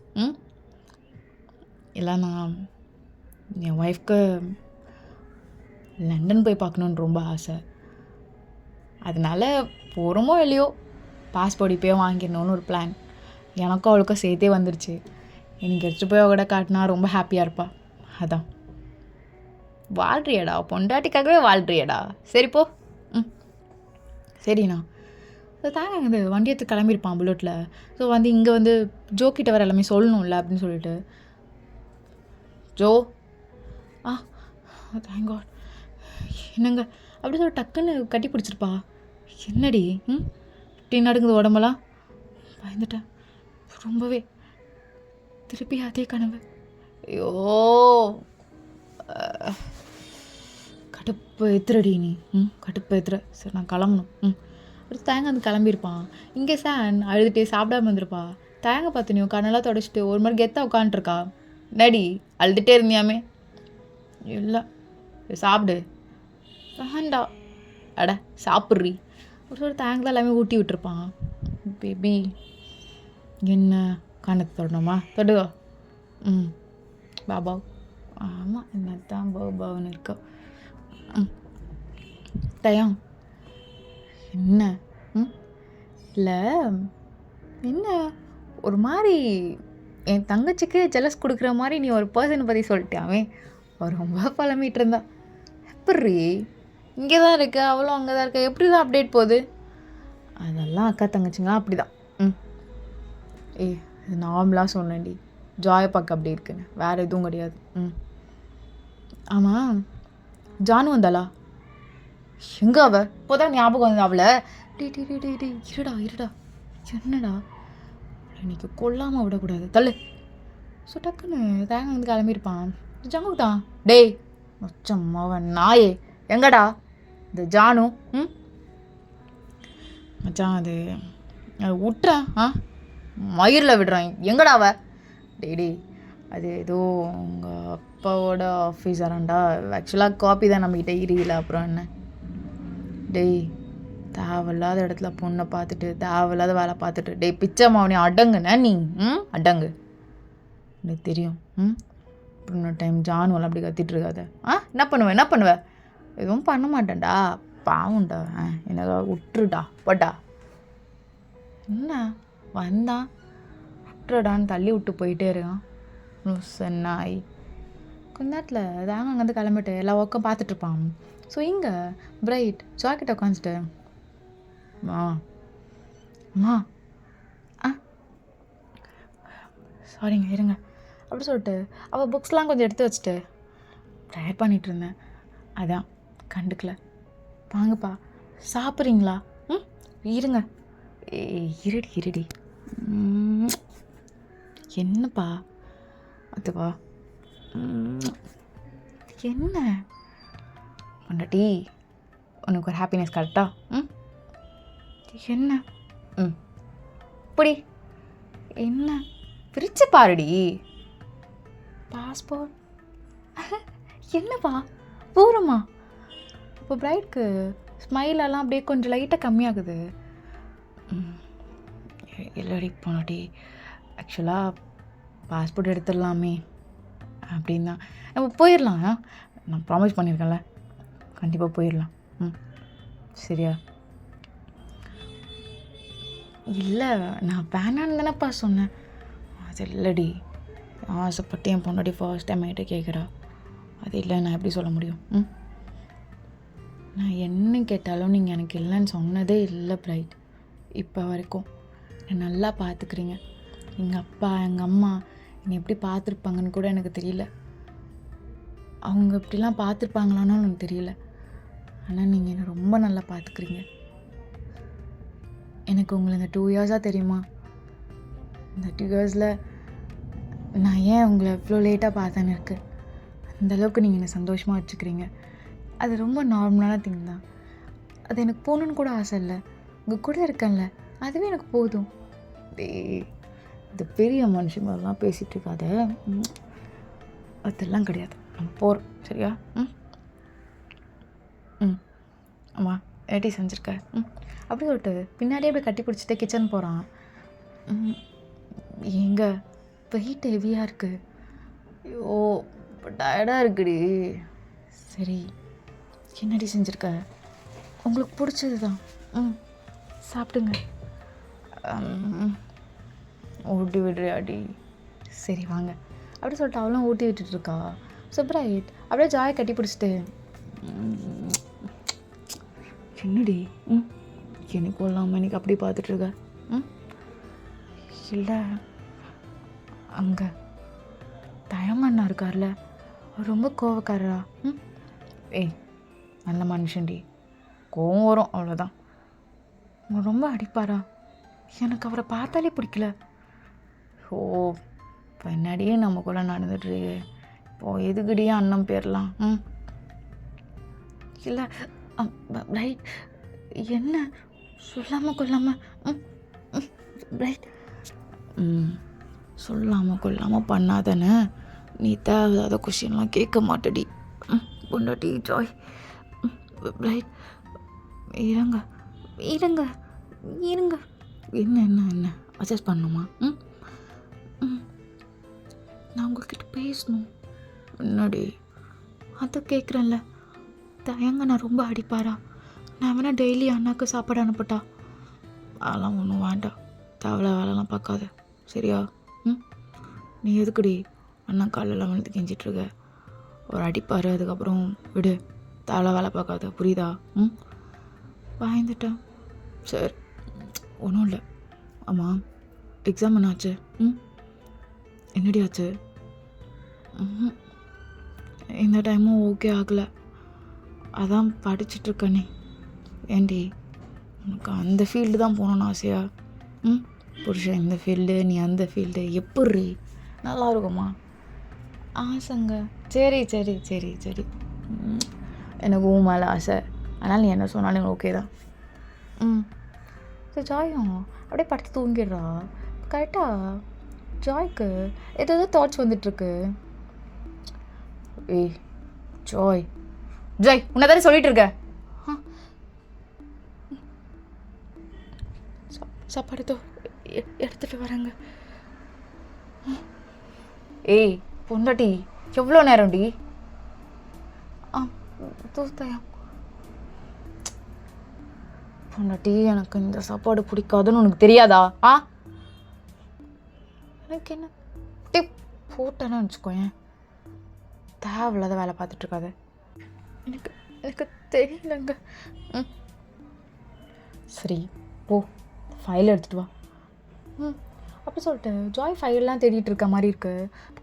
இல்லைண்ணா, என் ஒய்ஃப்க்கு லண்டன் போய் பார்க்கணுன்னு ரொம்ப ஆசை. அதனால் போகிறோமோ இல்லையோ பாஸ்போர்ட் இப்போயே வாங்கிடணுன்னு ஒரு பிளான். எனக்கும் அவளுக்கும் சேர்த்தே வந்துருச்சு. எனக்கு எடுத்துகிட்டு போய் அவகிட்ட காட்டினா ரொம்ப ஹாப்பியாக இருப்பா. அதான். வாழ்றியடா, பொண்டாட்டிக்காகவே வாழ்றியடா. சரி போ. சரிண்ணா. தாங்க இந்த வண்டி எடுத்து கிளம்பியிருப்பான் புல்லட்டில். ஸோ வந்து இங்கே வந்து ஜோ கிட்ட வர எல்லாமே சொல்லணும்ல அப்படின்னு சொல்லிட்டு. ஜோ தேங்க் காட். என்னங்க அப்படி சொல்லி டக்குன்னு கட்டி பிடிச்சிருப்பா. என்னடி இப்படி நடுங்குது உடம்பெல்லாம்? பயந்துட்டேன் ரொம்பவே. திருப்பி அதே கனவு. ஐயோ கடுப்பு ஏத்துறடி நீ. கடுப்பு ஏத்துற. சரி நான் கிளம்பணும். அடுத்து தேங்க வந்து கிளம்பியிருப்பான். இங்கே சான் அழுதுகிட்டே சாப்பிடாம இருந்திருப்பா. தேங்க பார்த்துனியோ கண்ணெல்லாம் தொடச்சிட்டு ஒரு மாதிரி கெத்தாக உட்காந்துருக்கா. நடி அழுதுகிட்டே இருந்தியாமே. இல்லை சாப்பிடு. வேண்டா. அட சாப்பிட்றி. ஒரு தேங்க்ஸ் எல்லாமே ஊட்டி விட்டுருப்பான். பேபி என்ன கணக்கு தொடணுமா? தொடுவா. பாபா. ஆமாம், என்னத்தான் பாபாவுன்னு இருக்கா. தயம் என்ன? இல்லை என்ன ஒரு மாதிரி என் தங்கச்சிக்கு ஜெலஸ் கொடுக்குற மாதிரி நீ ஒரு பர்சனை பற்றி சொல்லிட்டாவே. அவர் ரொம்ப பழமிட்டு இருந்தா. எப்படி இங்கே தான் இருக்கு, அவளும் அங்கே தான் இருக்கா, எப்படி தான் அப்டேட் போகுது? அதெல்லாம் அக்கா தங்கச்சிங்களாம் அப்படி தான். இது நார்மலாக சொன்னேன்டி, ஜாயை பார்க்க அப்படி இருக்குன்னு, வேறு எதுவும் கிடையாது. ஆமாம், ஜானு வந்தாளா? எங்கே அவ? இப்போதான் ஞாபகம் வந்து அவளை. டே இருடா என்னடா, இன்னைக்கு கொல்லாமல் விடக்கூடாது, தள்ளு. ஸோ டக்குன்னு தேங்காய் வந்து கிளம்பியிருப்பான். ஜங்கு தான். டேய் மச்சம்மாவன் நாயே, எங்கடா இந்த ஜானு? மச்சான் அது விட்டுறேன், மயிரில் விடுறான். எங்கடா அவ? டேய் அது ஏதோ உங்கள் அப்பாவோட ஆஃபீஸராண்டா. ஆக்சுவலாக காப்பி தான் நம்மக்கிட்ட இரியல. அப்புறம் என்ன? டேய் தேவையில்லாத இடத்துல பொண்ணை பார்த்துட்டு தேவையில்லாத வேலை பார்த்துட்டு, டேய் பிச்சை மாவனே அடங்குண்ணே நீ. அடங்கு, எனக்கு தெரியும். அப்புறம் இன்னொரு டைம் ஜானுவெல்லாம் அப்படி கத்திட்டு இருக்காத. என்ன பண்ணுவேன்? எதுவும் பண்ண மாட்டேன்டா, பாவுண்டா. என்னக்கா விட்டுருடா, போட்டா. என்ன வந்தான் விட்டுறடான்னு தள்ளி விட்டு போயிட்டே இருக்கான். நாய் கொஞ்ச நேரத்தில் தாங்க அங்கேருந்து கிளம்பிட்டு எல்லா ஒர்க்கும் பார்த்துட்ருப்பான். ஸோ இங்கே பிரைட் ஜாக்கெட்டை உட்காந்துட்டு, அம்மா சாரிங்க இருங்க அப்படி சொல்லிட்டு அவள் புக்ஸ்லாம் கொஞ்சம் எடுத்து வச்சுட்டு ப்ரேயர் பண்ணிகிட்டு இருந்தேன். அதான் கண்டுக்கல. வாங்கப்பா சாப்பிட்றீங்களா? இருங்க. இருடி என்னப்பா அதுவா? என்ன பொண்டாட்டி உனக்கு ஒரு ஹாப்பினஸ் கரெக்டா? என்ன? இப்படி என்ன பிரிச்சு பாருடி. பாஸ்போர்ட் என்னப்பா பூரமா? இப்போ பிரைட்க்கு ஸ்மைலெல்லாம் அப்படியே கொஞ்சம் லைட்டாக கம்மியாகுது. இல்லடி பொண்டாட்டி, ஆக்சுவலாக பாஸ்போர்ட் எடுத்துடலாமே அப்படின்னு தான். நம்ம போயிடலாம், நான் ப்ராமிஸ் பண்ணியிருக்கேன்ல, கண்டிப்பாக போயிடலாம். சரியா? இல்லை நான் வேணான்னு தானேப்பா சொன்னேன். அது இல்லடி, ஆசைப்பட்டு என் பொண்டாட்டி ஃபர்ஸ்ட் டைம் என்கிட்ட கேட்குறா. அது இல்லை நான் எப்படி சொல்ல முடியும்? நான் என்ன கேட்டாலும் நீங்கள் எனக்கு இல்லைன்னு சொன்னதே இல்லை பிரைட். இப்போ வரைக்கும் என்னை நல்லா பார்த்துக்குறீங்க. எங்கள் அப்பா எங்கள் அம்மா என்னை எப்படி பார்த்துருப்பாங்கன்னு கூட எனக்கு தெரியல. அவங்க இப்படிலாம் பார்த்துருப்பாங்களான்னு எனக்கு தெரியல. ஆனால் நீங்கள் என்னை ரொம்ப நல்லா பார்த்துக்குறீங்க. எனக்கு உங்களை இந்த 2 இயர்ஸாக தெரியுமா? இந்த 2 இயர்ஸில் நான் ஏன் உங்களை இவ்வளோ லேட்டாக பார்த்தேன்னு இருக்குது. அந்தளவுக்கு நீங்கள் என்னை சந்தோஷமாக வச்சுக்கிறீங்க. அது ரொம்ப நார்மலான திங் தான். அது எனக்கு போகணுன்னு கூட ஆசை இல்லை. உங்கள் கூட இருக்கேன்ல, அதுவே எனக்கு போதும். இது பெரிய மனுஷன் மாதிரிலாம் பேசிகிட்டு இருக்காத. அதெல்லாம் கிடையாது, நம்ம போகிறோம் சரியா? ஆமாம் ஏட்டி செஞ்சுருக்க. அப்படி சொல்லிட்டு பின்னாடியே அப்படி கட்டி பிடிச்சிட்டு கிச்சன் போகிறான். எங்கே வெயிட் ஹெவியாக இருக்குது. ஐயோ இப்போ டயர்டாக இருக்குடி. சரி என்னடி செஞ்சுருக்க? உங்களுக்கு பிடிச்சது தான். சாப்பிடுங்க. ஊட்டி விடுறியாடி? சரி வாங்க அப்படி சொல்லிட்டு அவளும் ஊட்டி விட்டுட்ருக்கா. ஸோ பிரைட் அப்படியே ஜாயை கட்டி பிடிச்சிட்டு, என்னடி எனக்கு கொள்ளாமல் இன்னைக்கு அப்படி பார்த்துட்ருக்க? இல்லை அங்கே தயமண்ணா இருக்கார்ல, அவர் ரொம்ப கோவக்காரரா? ஏய் நல்ல மனுஷன்டி, கோவம் வரும் அவ்வளோதான். அவங்க ரொம்ப அடிப்பாரா? எனக்கு அவரை பார்த்தாலே பிடிக்கல. ஓ பின்னாடியே நமக்குள்ளே நடந்துட்டு இப்போது எதுக்கடியே அண்ணன் பேர்லாம்? இல்லை ரைட், என்ன சொல்லாமல் கொள்ளாமல்? ரைட் சொல்லாமல் கொள்ளாமல் பண்ணாதானே நீ தேவையில்லாத கொஷின்லாம் கேட்க மாட்டடி பொண்டாட்டி ஜாய். ரைட் இருங்க இருங்க இருங்க. என்ன என்ன என்ன அட்ஜஸ்ட் பண்ணணுமா? ம் ம் நான் உங்ககிட்ட பேசணும். முன்னாடி அதை கேட்குறேன்ல. தயங்க நான் ரொம்ப அடிப்பாரா? நான் வேணா டெய்லி அண்ணாக்கு சாப்பாடு அனுப்பட்டா? அதெல்லாம் ஒன்றும் வேண்டாம். தேவையில்ல வேலைலாம் பார்க்காத சரியா? ம் நீ எதுக்குடி அண்ணா காலையில் வந்து கெஞ்சிட்ருக்க? ஒரு அடிப்பார், அதுக்கப்புறம் விடு. தேவையில்ல வேலை பார்க்காத புரியுதா? ம் பயந்துட்டேன். சரி ஒன்றும் இல்லை. ஆமாம் எக்ஸாம் என்னாச்சு? ம் என்னடி ஆச்சு? இந்த டைமும் ஓகே ஆகலை. அதான் படிச்சிட்ருக்கனே. ஏண்டி உனக்கு அந்த ஃபீல்டு தான் போகணுன்னு ஆசையா? ம் புருஷன் இந்த ஃபீல்டு, நீ அந்த ஃபீல்டு, எப்படி நல்லா இருக்குமா? ஆசைங்க. சரி சரி சரி சரி எனக்கு உன் மேலே ஆசை. அதனால் நீ என்ன சொன்னாலும் ஓகே தான். சரி ஜாயும் அப்படியே படுத்து தூங்கிடுறா. கரெக்டாக ஜாய்க்கு ஏதோ தாட்ஸ் வந்துட்டுருக்கு. ஏய் ஜாய் ஜாய் உன்னை தானே சொல்லிட்டு இருக்க. சாப்பாடு எடுத்துகிட்டு வராங்க. ஏய் பொண்டாட்டி எவ்வளோ நேரம்டி? தூத்தாயம் பொண்டாட்டி எனக்கு இந்த சாப்பாடு பிடிக்காதுன்னு உனக்கு தெரியாதா? எனக்கு என்ன டிப் போட்டேன்னு வச்சுக்கோயேன். தேவையில்லாத வேலை பார்த்துட்ருக்காத. எனக்கு எனக்கு தெரியலங்க. சரி போ ஃபைல் எடுத்துகிட்டு வா. அப்படி சொல்லிட்டு ஜாய் ஃபைல்லாம் தேடிட்டு இருக்க மாதிரி இருக்கு.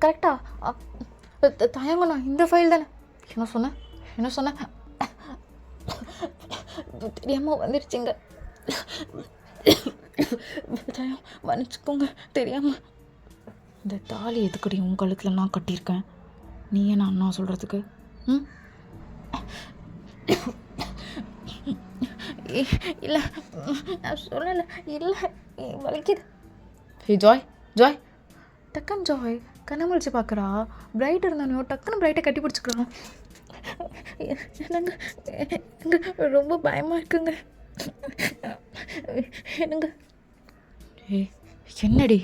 கரெக்டாக தயங்கண்ணா இந்த ஃபைல் தானே. என்ன சொன்னேன் தெரியாமல் வந்துடுச்சுங்க. தயம் மன்னிச்சுக்கோங்க தெரியாமல். இந்த தாலி எதுக்கடி உன் கழுத்தில் நான் கட்டியிருக்கேன்? நீ ஏன் அண்ணா சொல்கிறதுக்கு? இல்லை நான் சொல்லலை. இல்லை வலிக்குது. ஹே ஜாய் ஜாய் டக்குன்னு ஜாய் கண்ணை முழிச்சு பார்க்குறா. பிரைட் இருந்தானோ டக்குன்னு பிரைட்டை கட்டி பிடிச்சிக்கிறான். என்னங்க எனக்கு ரொம்ப பயமாக இருக்குங்க. என்னங்க ஏ என்னடி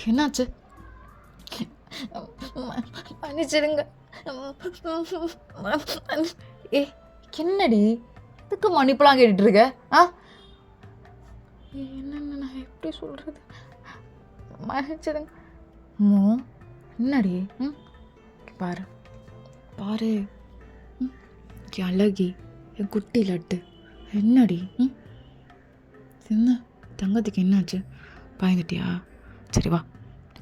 என்னாச்சு? மன்னிச்சிடுங்க. ஏ என்னடி இதுக்கு மன்னிப்பெல்லாம் கேட்டுட்டு இருக்க? என்னென்ன நான் எப்படி சொல்கிறது? மன்னிச்சிடுங்க. என்னடி? பாரு பாரு என் அழகி, என் குட்டி லட்டு. என்னடி? என்ன தங்கத்துக்கு என்னாச்சு? பயந்துட்டியா? சரி வா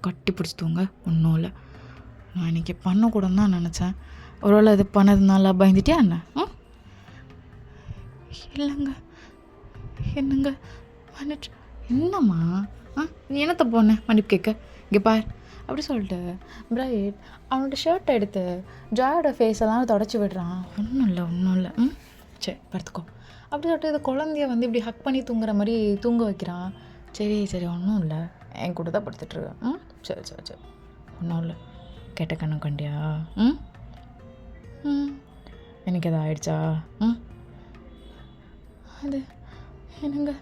கட்டி பிடிச்சி தூங்க. ஒன்றும் இல்லை. நான் இன்றைக்கி பண்ணக்கூடாதுன்னு தான் நினச்சேன். ஒருவேளை இது பண்ணதுனால பயந்துட்டியா என்ன? இல்லைங்க. என்னங்க மன்னிச்சு. என்னம்மா நீ என்னத்தை போன மன்னிப்பு கேட்க? இங்கே பார் அப்படி சொல்லிட்டு பிரைட் அவனோட ஷர்ட்டை எடுத்து ஜாயோட ஃபேஸெல்லாம் தொடச்சி விடுறான். ஒன்றும் இல்லை. சரி படுத்துக்கோ அப்படி சொல்லிட்டு இது குழந்தைய வந்து இப்படி ஹக் பண்ணி தூங்குற மாதிரி தூங்க வைக்கிறான். சரி ஒன்றும் இல்லை, என் கூட தான் படுத்துட்ருக்கேன். சரி ஒன்றும் இல்லை. கெட்ட கண்ணம் கண்டியா? எனக்கு எதாவது ஆயிடுச்சா? அது என்னங்க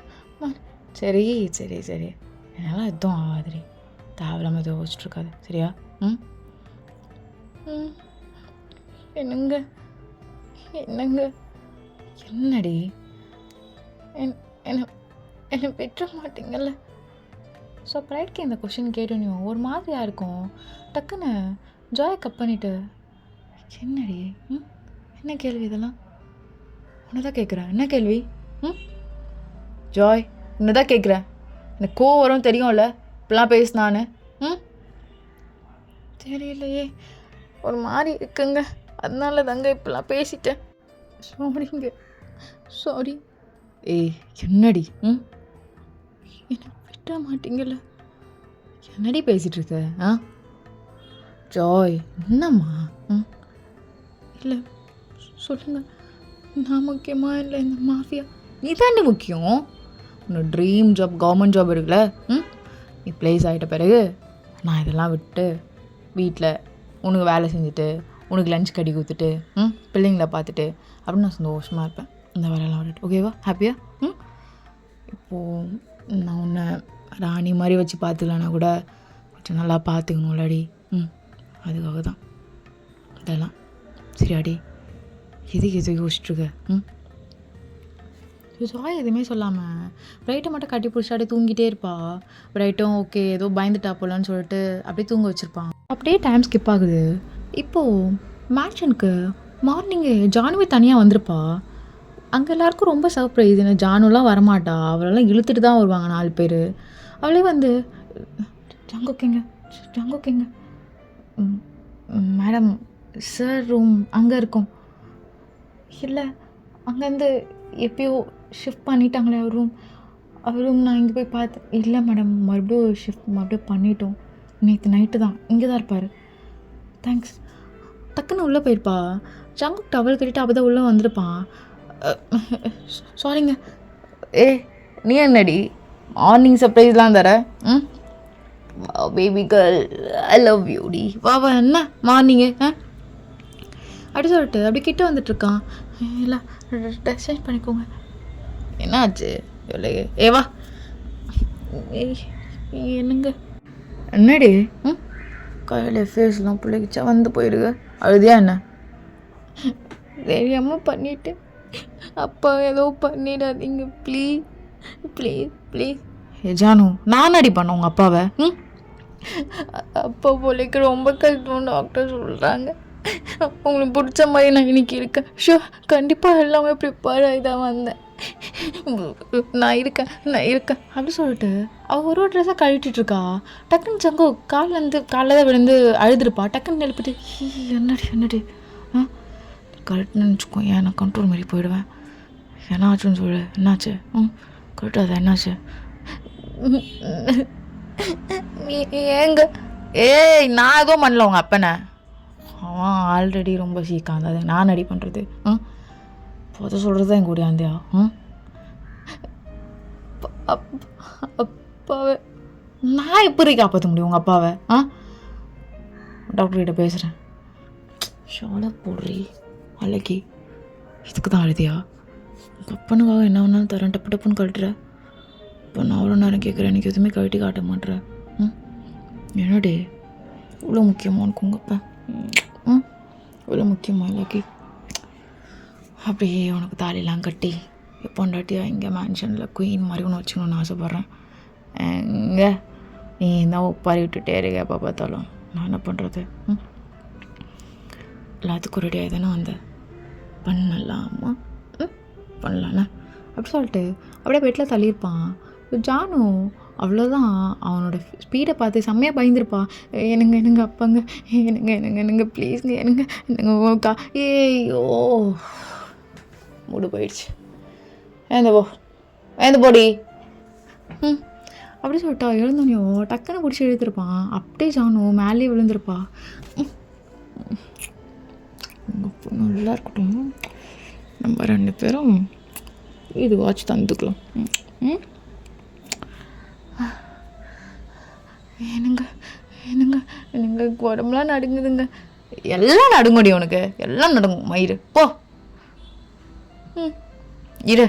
சரி என்னால் எதுவும் ஆகாதுரி. தேவையில்லாமல் எதுவும் யோசிச்சுட்ருக்காது சரியா? என்னங்க என்னடி என்னை விட்டுற மாட்டீங்கல்ல? ஸோ ப்ரைட்க்கு இந்த கொஷின் கேட்டோன்னையும் ஒரு மாதிரியாக இருக்கும். டக்குன்னு ஜாயை கப் பண்ணிவிட்டு என்னடி என்ன கேள்வி இதெல்லாம்? உன்னை தான் கேட்குறேன். என்ன கேள்வி? ஜாய் உன்னை தான் கேட்குறேன். எனக்கு கோவம் வரும் தெரியும்ல இப்படிலாம் பேசினான்னு. தெரியலையே ஒரு மாதிரி இருக்குங்க. அதனால தாங்க இப்படிலாம் பேசிட்டேன். சாரிங்க சாரி. ஏய் என்னடி என்ன விட்ட மாட்டீங்கல்ல? என்னடி பேசிகிட்டு இருக்க? ஜாய் என்னம்மா? இல்லை சொல்லுங்கள். நான் முக்கியமா இல்லை இந்த மாஃபியா? நீ தானே முக்கியம். உன்னோட ட்ரீம் ஜாப் கவர்மெண்ட் ஜாப் இருக்குல்ல. நீ ப்ளேஸ் ஆகிட்ட பிறகு நான் இதெல்லாம் விட்டு வீட்டில் உனக்கு வேலை செஞ்சுட்டு உனக்கு லஞ்ச் கடி கொடுத்துட்டு பிள்ளைங்கள பார்த்துட்டு அப்படின்னு நான் சந்தோஷமாக இருப்பேன். இந்த வேலையெல்லாம் விட்டுட்டு ஓகேவா? ஹாப்பியா? இப்போது நான் உன்னை ராணி மாதிரி வச்சு பார்த்துக்கலன்னா கூட கொஞ்சம் நல்லா பார்த்துக்கணும்லடி. அதுக்காக தான் இதெல்லாம். சரியாடி? எது யோசிச்சுருக்க? ஜாய் எதுவுமே சொல்லாமல் பிரைட்டை மட்டும் கட்டி பிடிச்சாடி தூங்கிட்டே இருப்பா. பிரைட்டும் ஓகே ஏதோ பயந்துட்டா போலன்னு சொல்லிட்டு அப்படியே தூங்க வச்சுருப்பான். அப்படியே டைம் ஸ்கிப் ஆகுது. இப்போது மேன்ஷனுக்கு மார்னிங்கு ஜானுவே தனியாக வந்திருப்பா. அங்கே எல்லாருக்கும் ரொம்ப சர்ப்ரைஸ். ஏன்னா ஜானுலாம் வரமாட்டா, அவளெல்லாம் இழுத்துட்டு தான் வருவாங்க 4 பேர். அவளே வந்து ஜங்கோக்கேங்க மேடம் சார் ரூம் அங்கே இருக்கும். இல்லை அங்கேருந்து எப்பயோ ஷிஃப்ட் பண்ணிட்டாங்களே அவர் ரூம் நான் இங்கே போய் பார்த்தேன். இல்லை மேடம் மறுபடியும் பண்ணிட்டோம். நேற்று நைட்டு தான் இங்கே தான் இருப்பார். தேங்க்ஸ். டக்குன்னு உள்ளே போயிருப்பா. ஜங்குக் டவல் கட்டிட்டு அப்போ தான் உள்ளே வந்திருப்பான். சாரிங்க. நீ என்னடி மார்னிங் சர்ப்ரைஸ்லாம் தர? Baby girl I love you டி. வா என்ன மார்னிங்கு அப்படி சொல்லிட்டு அப்படி கிட்ட வந்துட்டுருக்கான். இல்லை ட்ரெஸ் சேஞ்ச் பண்ணிக்கோங்க. என்ன ஆச்சு? ஏவா என்னங்க என்னடி கையில் ஃபேஸ்லாம் பிள்ளைக்கிச்சா வந்து போயிடுங்க. அழுதியா என்ன? தெரியாமல் பண்ணிவிட்டு அப்பா ஏதோ பண்ணிடாதீங்க ப்ளீஸ் ப்ளீஸ் ப்ளீஸ். ஜானு நான் அடி பண்ண உங்கள் அப்பாவை? அப்பா பிள்ளைக்கு ரொம்ப கஷ்டம் டாக்டர் சொல்கிறாங்க. உங்களுக்கு பிடிச்ச மாதிரி நான் இன்னைக்கு இருக்கேன். கண்டிப்பாக எல்லாமே ப்ரிப்பேர் ஆகி தான் வந்தேன். நான் இருக்கேன் அப்படி சொல்லிட்டு அவள் ஒரு ட்ரெஸ்ஸாக கழட்டிகிட்ருக்கா. டக்குன்னு ஜங்கோ காலில் தான் விழுந்து அழுதுருப்பா. டக்குன்னு எழுப்பிட்டு என்னடி கரெக்டுன்னு வச்சுக்கோ. ஏன் நான் கண்ட்ரோல் மாரி போயிடுவேன். என்ன ஆச்சுன்னு சொல்லு. என்னாச்சு? கரெக்டாக என்னாச்சு? ஏங்க நான் எதுவும் பண்ணல உங்கள் அப்பனை. அவன் ஆல்ரெடி ரொம்ப சீக்காக இருந்தாது. நான் அடி பண்ணுறது போத சொல்கிறது தான் எங்கள் கூடியாந்தியா. அப்பாவை நான் எப்படி காப்பாற்ற முடியும் உங்கள் அப்பாவை? டாக்டர்கிட்ட பேசுகிறேன். ஷாலை போடுறி அழகி. இதுக்கு தான் அழுதியா? உங்கள் அப்பனுக்காக என்ன வேணாலும் தரேன். டப்புன்னு கழட்டுற. இப்போ நான் அவ்வளோ நேரம் கேட்குறேன், எனக்கு எதுவுமே கழட்டி காட்ட மாட்டேறேன். என்னடே இவ்வளோ முக்கியமாக உனக்கு உங்கள் அப்பா? இவ்வளோ முக்கியமா அழகி? அப்படியே உனக்கு தாலிலாம் கட்டி பொண்டாட்டியா இங்கே மேன்ஷனில் குயின் மாதிரி ஒன்று வச்சுக்கணுன்னு ஆசைப்பட்றேன். எங்கே நீ தான் ஒப்பாரி விட்டுட்டே இருக்க எப்போ பார்த்தாலும். நான் என்ன பண்ணுறது? எல்லாத்துக்கும் ரெடியாக தானே வந்தேன். பண்ணலாமா? பண்ணலாண்ணா அப்படி சொல்லிட்டு அப்படியே பெட்டில் தள்ளியிருப்பான். ஜானு அவ்வளோதான். அவனோட ஸ்பீடை பார்த்து செம்மையாக பயந்துருப்பா. என்னங்க அப்பாங்க, என்னங்க ப்ளீஸுங்க, என்னங்க ஓக்கா. ஏய்யோ மூடு போயிடுச்சு. ஏந்த போடி. அப்படி சொல்லிட்டா. எழுந்தோனையோ டக்குன்னு பிடிச்சி எழுதிருப்பான். அப்படியே ஜானு மேலேயே விழுந்திருப்பா. நல்லா இருக்கட்டும், நம்ம 2 பேரும் இது வாட்ச் தந்துக்கலாம். என்னங்க உடம்புலாம் நடுங்குதுங்க. எல்லாம் நடுங்கடி உனக்கு, எல்லாம் நடுங்கும் மயிறு. போ இரு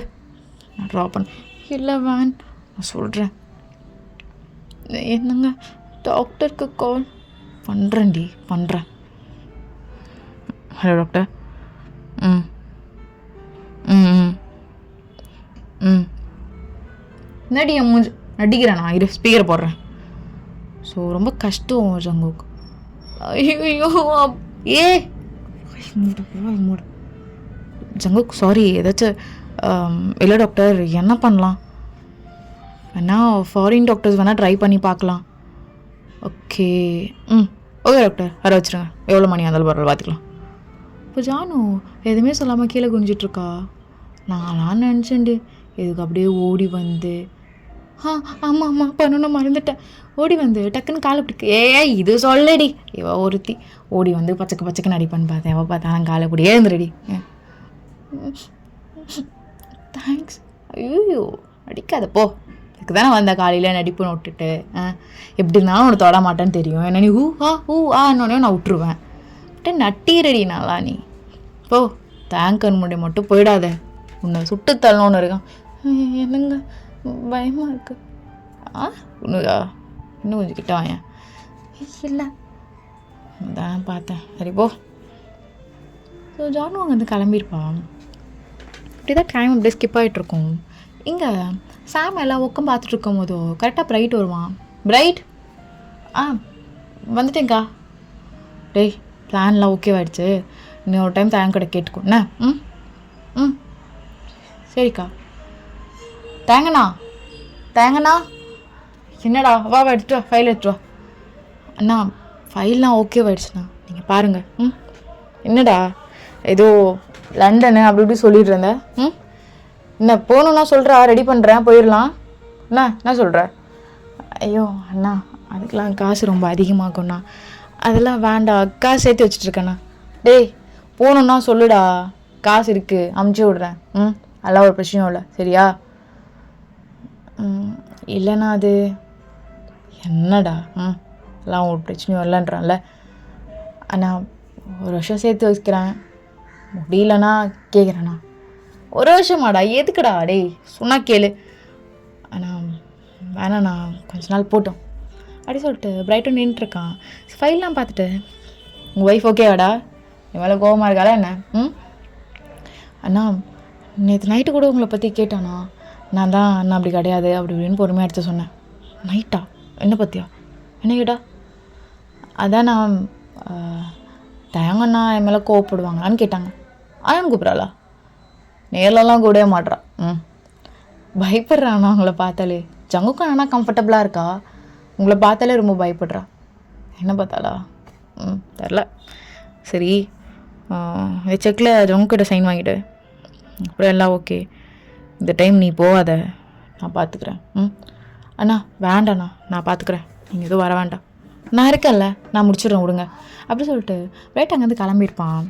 நான் ட்ரா பண்ண. இல்லை வேன் நான் சொல்கிறேன். என்னங்க டாக்டருக்கு கால் பண்ணுறேன். Hello doctor. என்னடி என் மூஞ்சி நடிக்கிறேன் நான். இரு ஸ்பீக்கர் போடுறேன். ஸோ ரொம்ப கஷ்டம் ஜங்குக். ஐயோ மூடு ஜங்குக். சாரி ஏதாச்சும் இல்லை டாக்டர் என்ன பண்ணலாம்? வேணால் ஃபாரின் டாக்டர்ஸ் வேணால் ட்ரை பண்ணி பார்க்கலாம். ஓகே ஓகே டாக்டர் வர வச்சுருங்க. எவ்வளோ மணி இருந்தாலும் பரவாயில்ல பார்த்துக்கலாம். இப்போ ஜானு எதுவுமே சொல்லாமல் கீழே குனிஞ்சிட்ருக்கா. நான் நினச்சேன்டி இதுக்கு அப்படியே ஓடி வந்து ஆமாம் பண்ணணும் மறந்துட்டேன். ஓடி வந்து டக்குன்னு காலை பிடிக்க. இது சொல்லடி இவ ஒருத்தி. ஓடி வந்து பச்சைக்கு நடிப்பான்னு பார்த்தேன். எவ பார்த்தா காலை பிடி ஏந்துரடி. தேங்க்ஸ். ஐயோ அடிக்காத போ. இதுக்கு தானே வந்த காலையில் நடிப்புன்னு விட்டுட்டு. எப்படி இருந்தாலும் உனக்கு தொட மாட்டேன்னு தெரியும். என்ன நீ ஆன்னொன்னே நான் விட்டுருவேன். நட்டீரடி நல்லா நீ போ. தேங்கன் முடி மட்டும் போயிடாத. உன்னை சுட்டு தள்ளணும்னு இருக்கான். என்னங்க பயமாக இருக்கு. ஒன்றுக்கா இன்னும் கொஞ்சம் கிட்ட வாயேன். இல்லை தான் பார்த்தேன். சரி போ. ஸோ ஜானு அங்கே வந்து கிளம்பியிருப்பான். இப்படி தான் டைம் அப்படியே ஸ்கிப் ஆகிட்ருக்கோம். இங்கே சாம் எல்லாம் ஒக்கம் பார்த்துட்டு இருக்கும் போதோ கரெக்டாக பிரைட் வருவான். பிரைட் வந்துட்டேங்க்கா. டேய் பிளான்லாம் ஓகேவாயிடுச்சு, இன்னொரு டைம் தேங்க் கடை கேட்டுக்கோ என்ன. ம் சரிக்கா. தேங்கண்ணா என்னடா வா எடுத்துட்டு வா, ஃபைல் எடுத்துட்டு வா. அண்ணா ஃபைல்லாம் ஓகேவாயிடுச்சுண்ணா, நீங்கள் பாருங்கள். என்னடா ஏதோ லண்டனு அப்படி இப்படி சொல்லிட்டு இருந்தேன். என்ன போகணுன்னா சொல்கிறா, ரெடி பண்ணுறேன், போயிடலாம். என்ன சொல்கிற? ஐயோ அண்ணா அதுக்கெலாம் காசு ரொம்ப அதிகமாகும்ண்ணா, அதெல்லாம் வேண்டாம், காசு சேர்த்து வச்சுட்ருக்கேண்ணா. டேய் போகணுன்னா சொல்லுடா, காசு இருக்குது, அமுச்சு விட்றேன். அதெல்லாம் ஒரு பிரச்சனையும் இல்லை சரியா? இல்லைண்ணா அது என்னடா எல்லாம் ஒரு பிரச்சனையும் இல்லைன்றான்ல. அண்ணா ஒரு வருஷம் சேர்த்து வைக்கிறேன், முடியலண்ணா கேட்குறேண்ணா. ஒரு வருஷமாடா எதுக்குடா? டேய் சொன்னால் கேளு. அண்ணா வேணாண்ணா கொஞ்ச நாள் போட்டோம் அப்படி சொல்லிட்டு பிரைட்டன் நின்றுருக்கான். ஃபைல்லாம் பார்த்துட்டு உங்கள் ஒய்ஃப் ஓகேவாடா? என் மேலே கோபமாக இருக்காளா என்ன? அண்ணா நேற்று நைட்டு கூட உங்களை பற்றி கேட்டானா, நான் தான் அண்ணா அப்படி கிடையாது அப்படி இப்படின்னு பொறுமையாக எடுத்து சொன்னேன். நைட்டா? என்ன பற்றியா? என்ன கேட்டா? அதான் நான் தயங்கண்ணா என் மேலே கோவப்படுவாங்களான்னு கேட்டாங்க. ஆனால் கூப்பிட்றாளா? நேர்லலாம் கூடவே மாட்றா. பயப்படுறாண்ணா உங்களை பார்த்தாலே. ஜங்குக்கு அண்ணா கம்ஃபர்டபுளாக இருக்கா, உங்களை பார்த்தாலே ரொம்ப பயப்படுறா. என்ன பார்த்தாளா? தெரில. சரி செக்கில் ஜங்குக்கிட்ட சைன் வாங்கிட்டு அப்புறம் எல்லாம் ஓகே, இந்த டைம் நீ போகாத, நான் பார்த்துக்குறேன். அண்ணா வேண்டாண்ணா நான் பார்த்துக்குறேன், நீங்கள் எதுவும் வர வேண்டாம், நான் இருக்கேன்ல, நான் முடிச்சிடுறேன் விடுங்க அப்படி சொல்லிட்டு ரைட் அங்கேருந்து கிளம்பியிருப்பான்.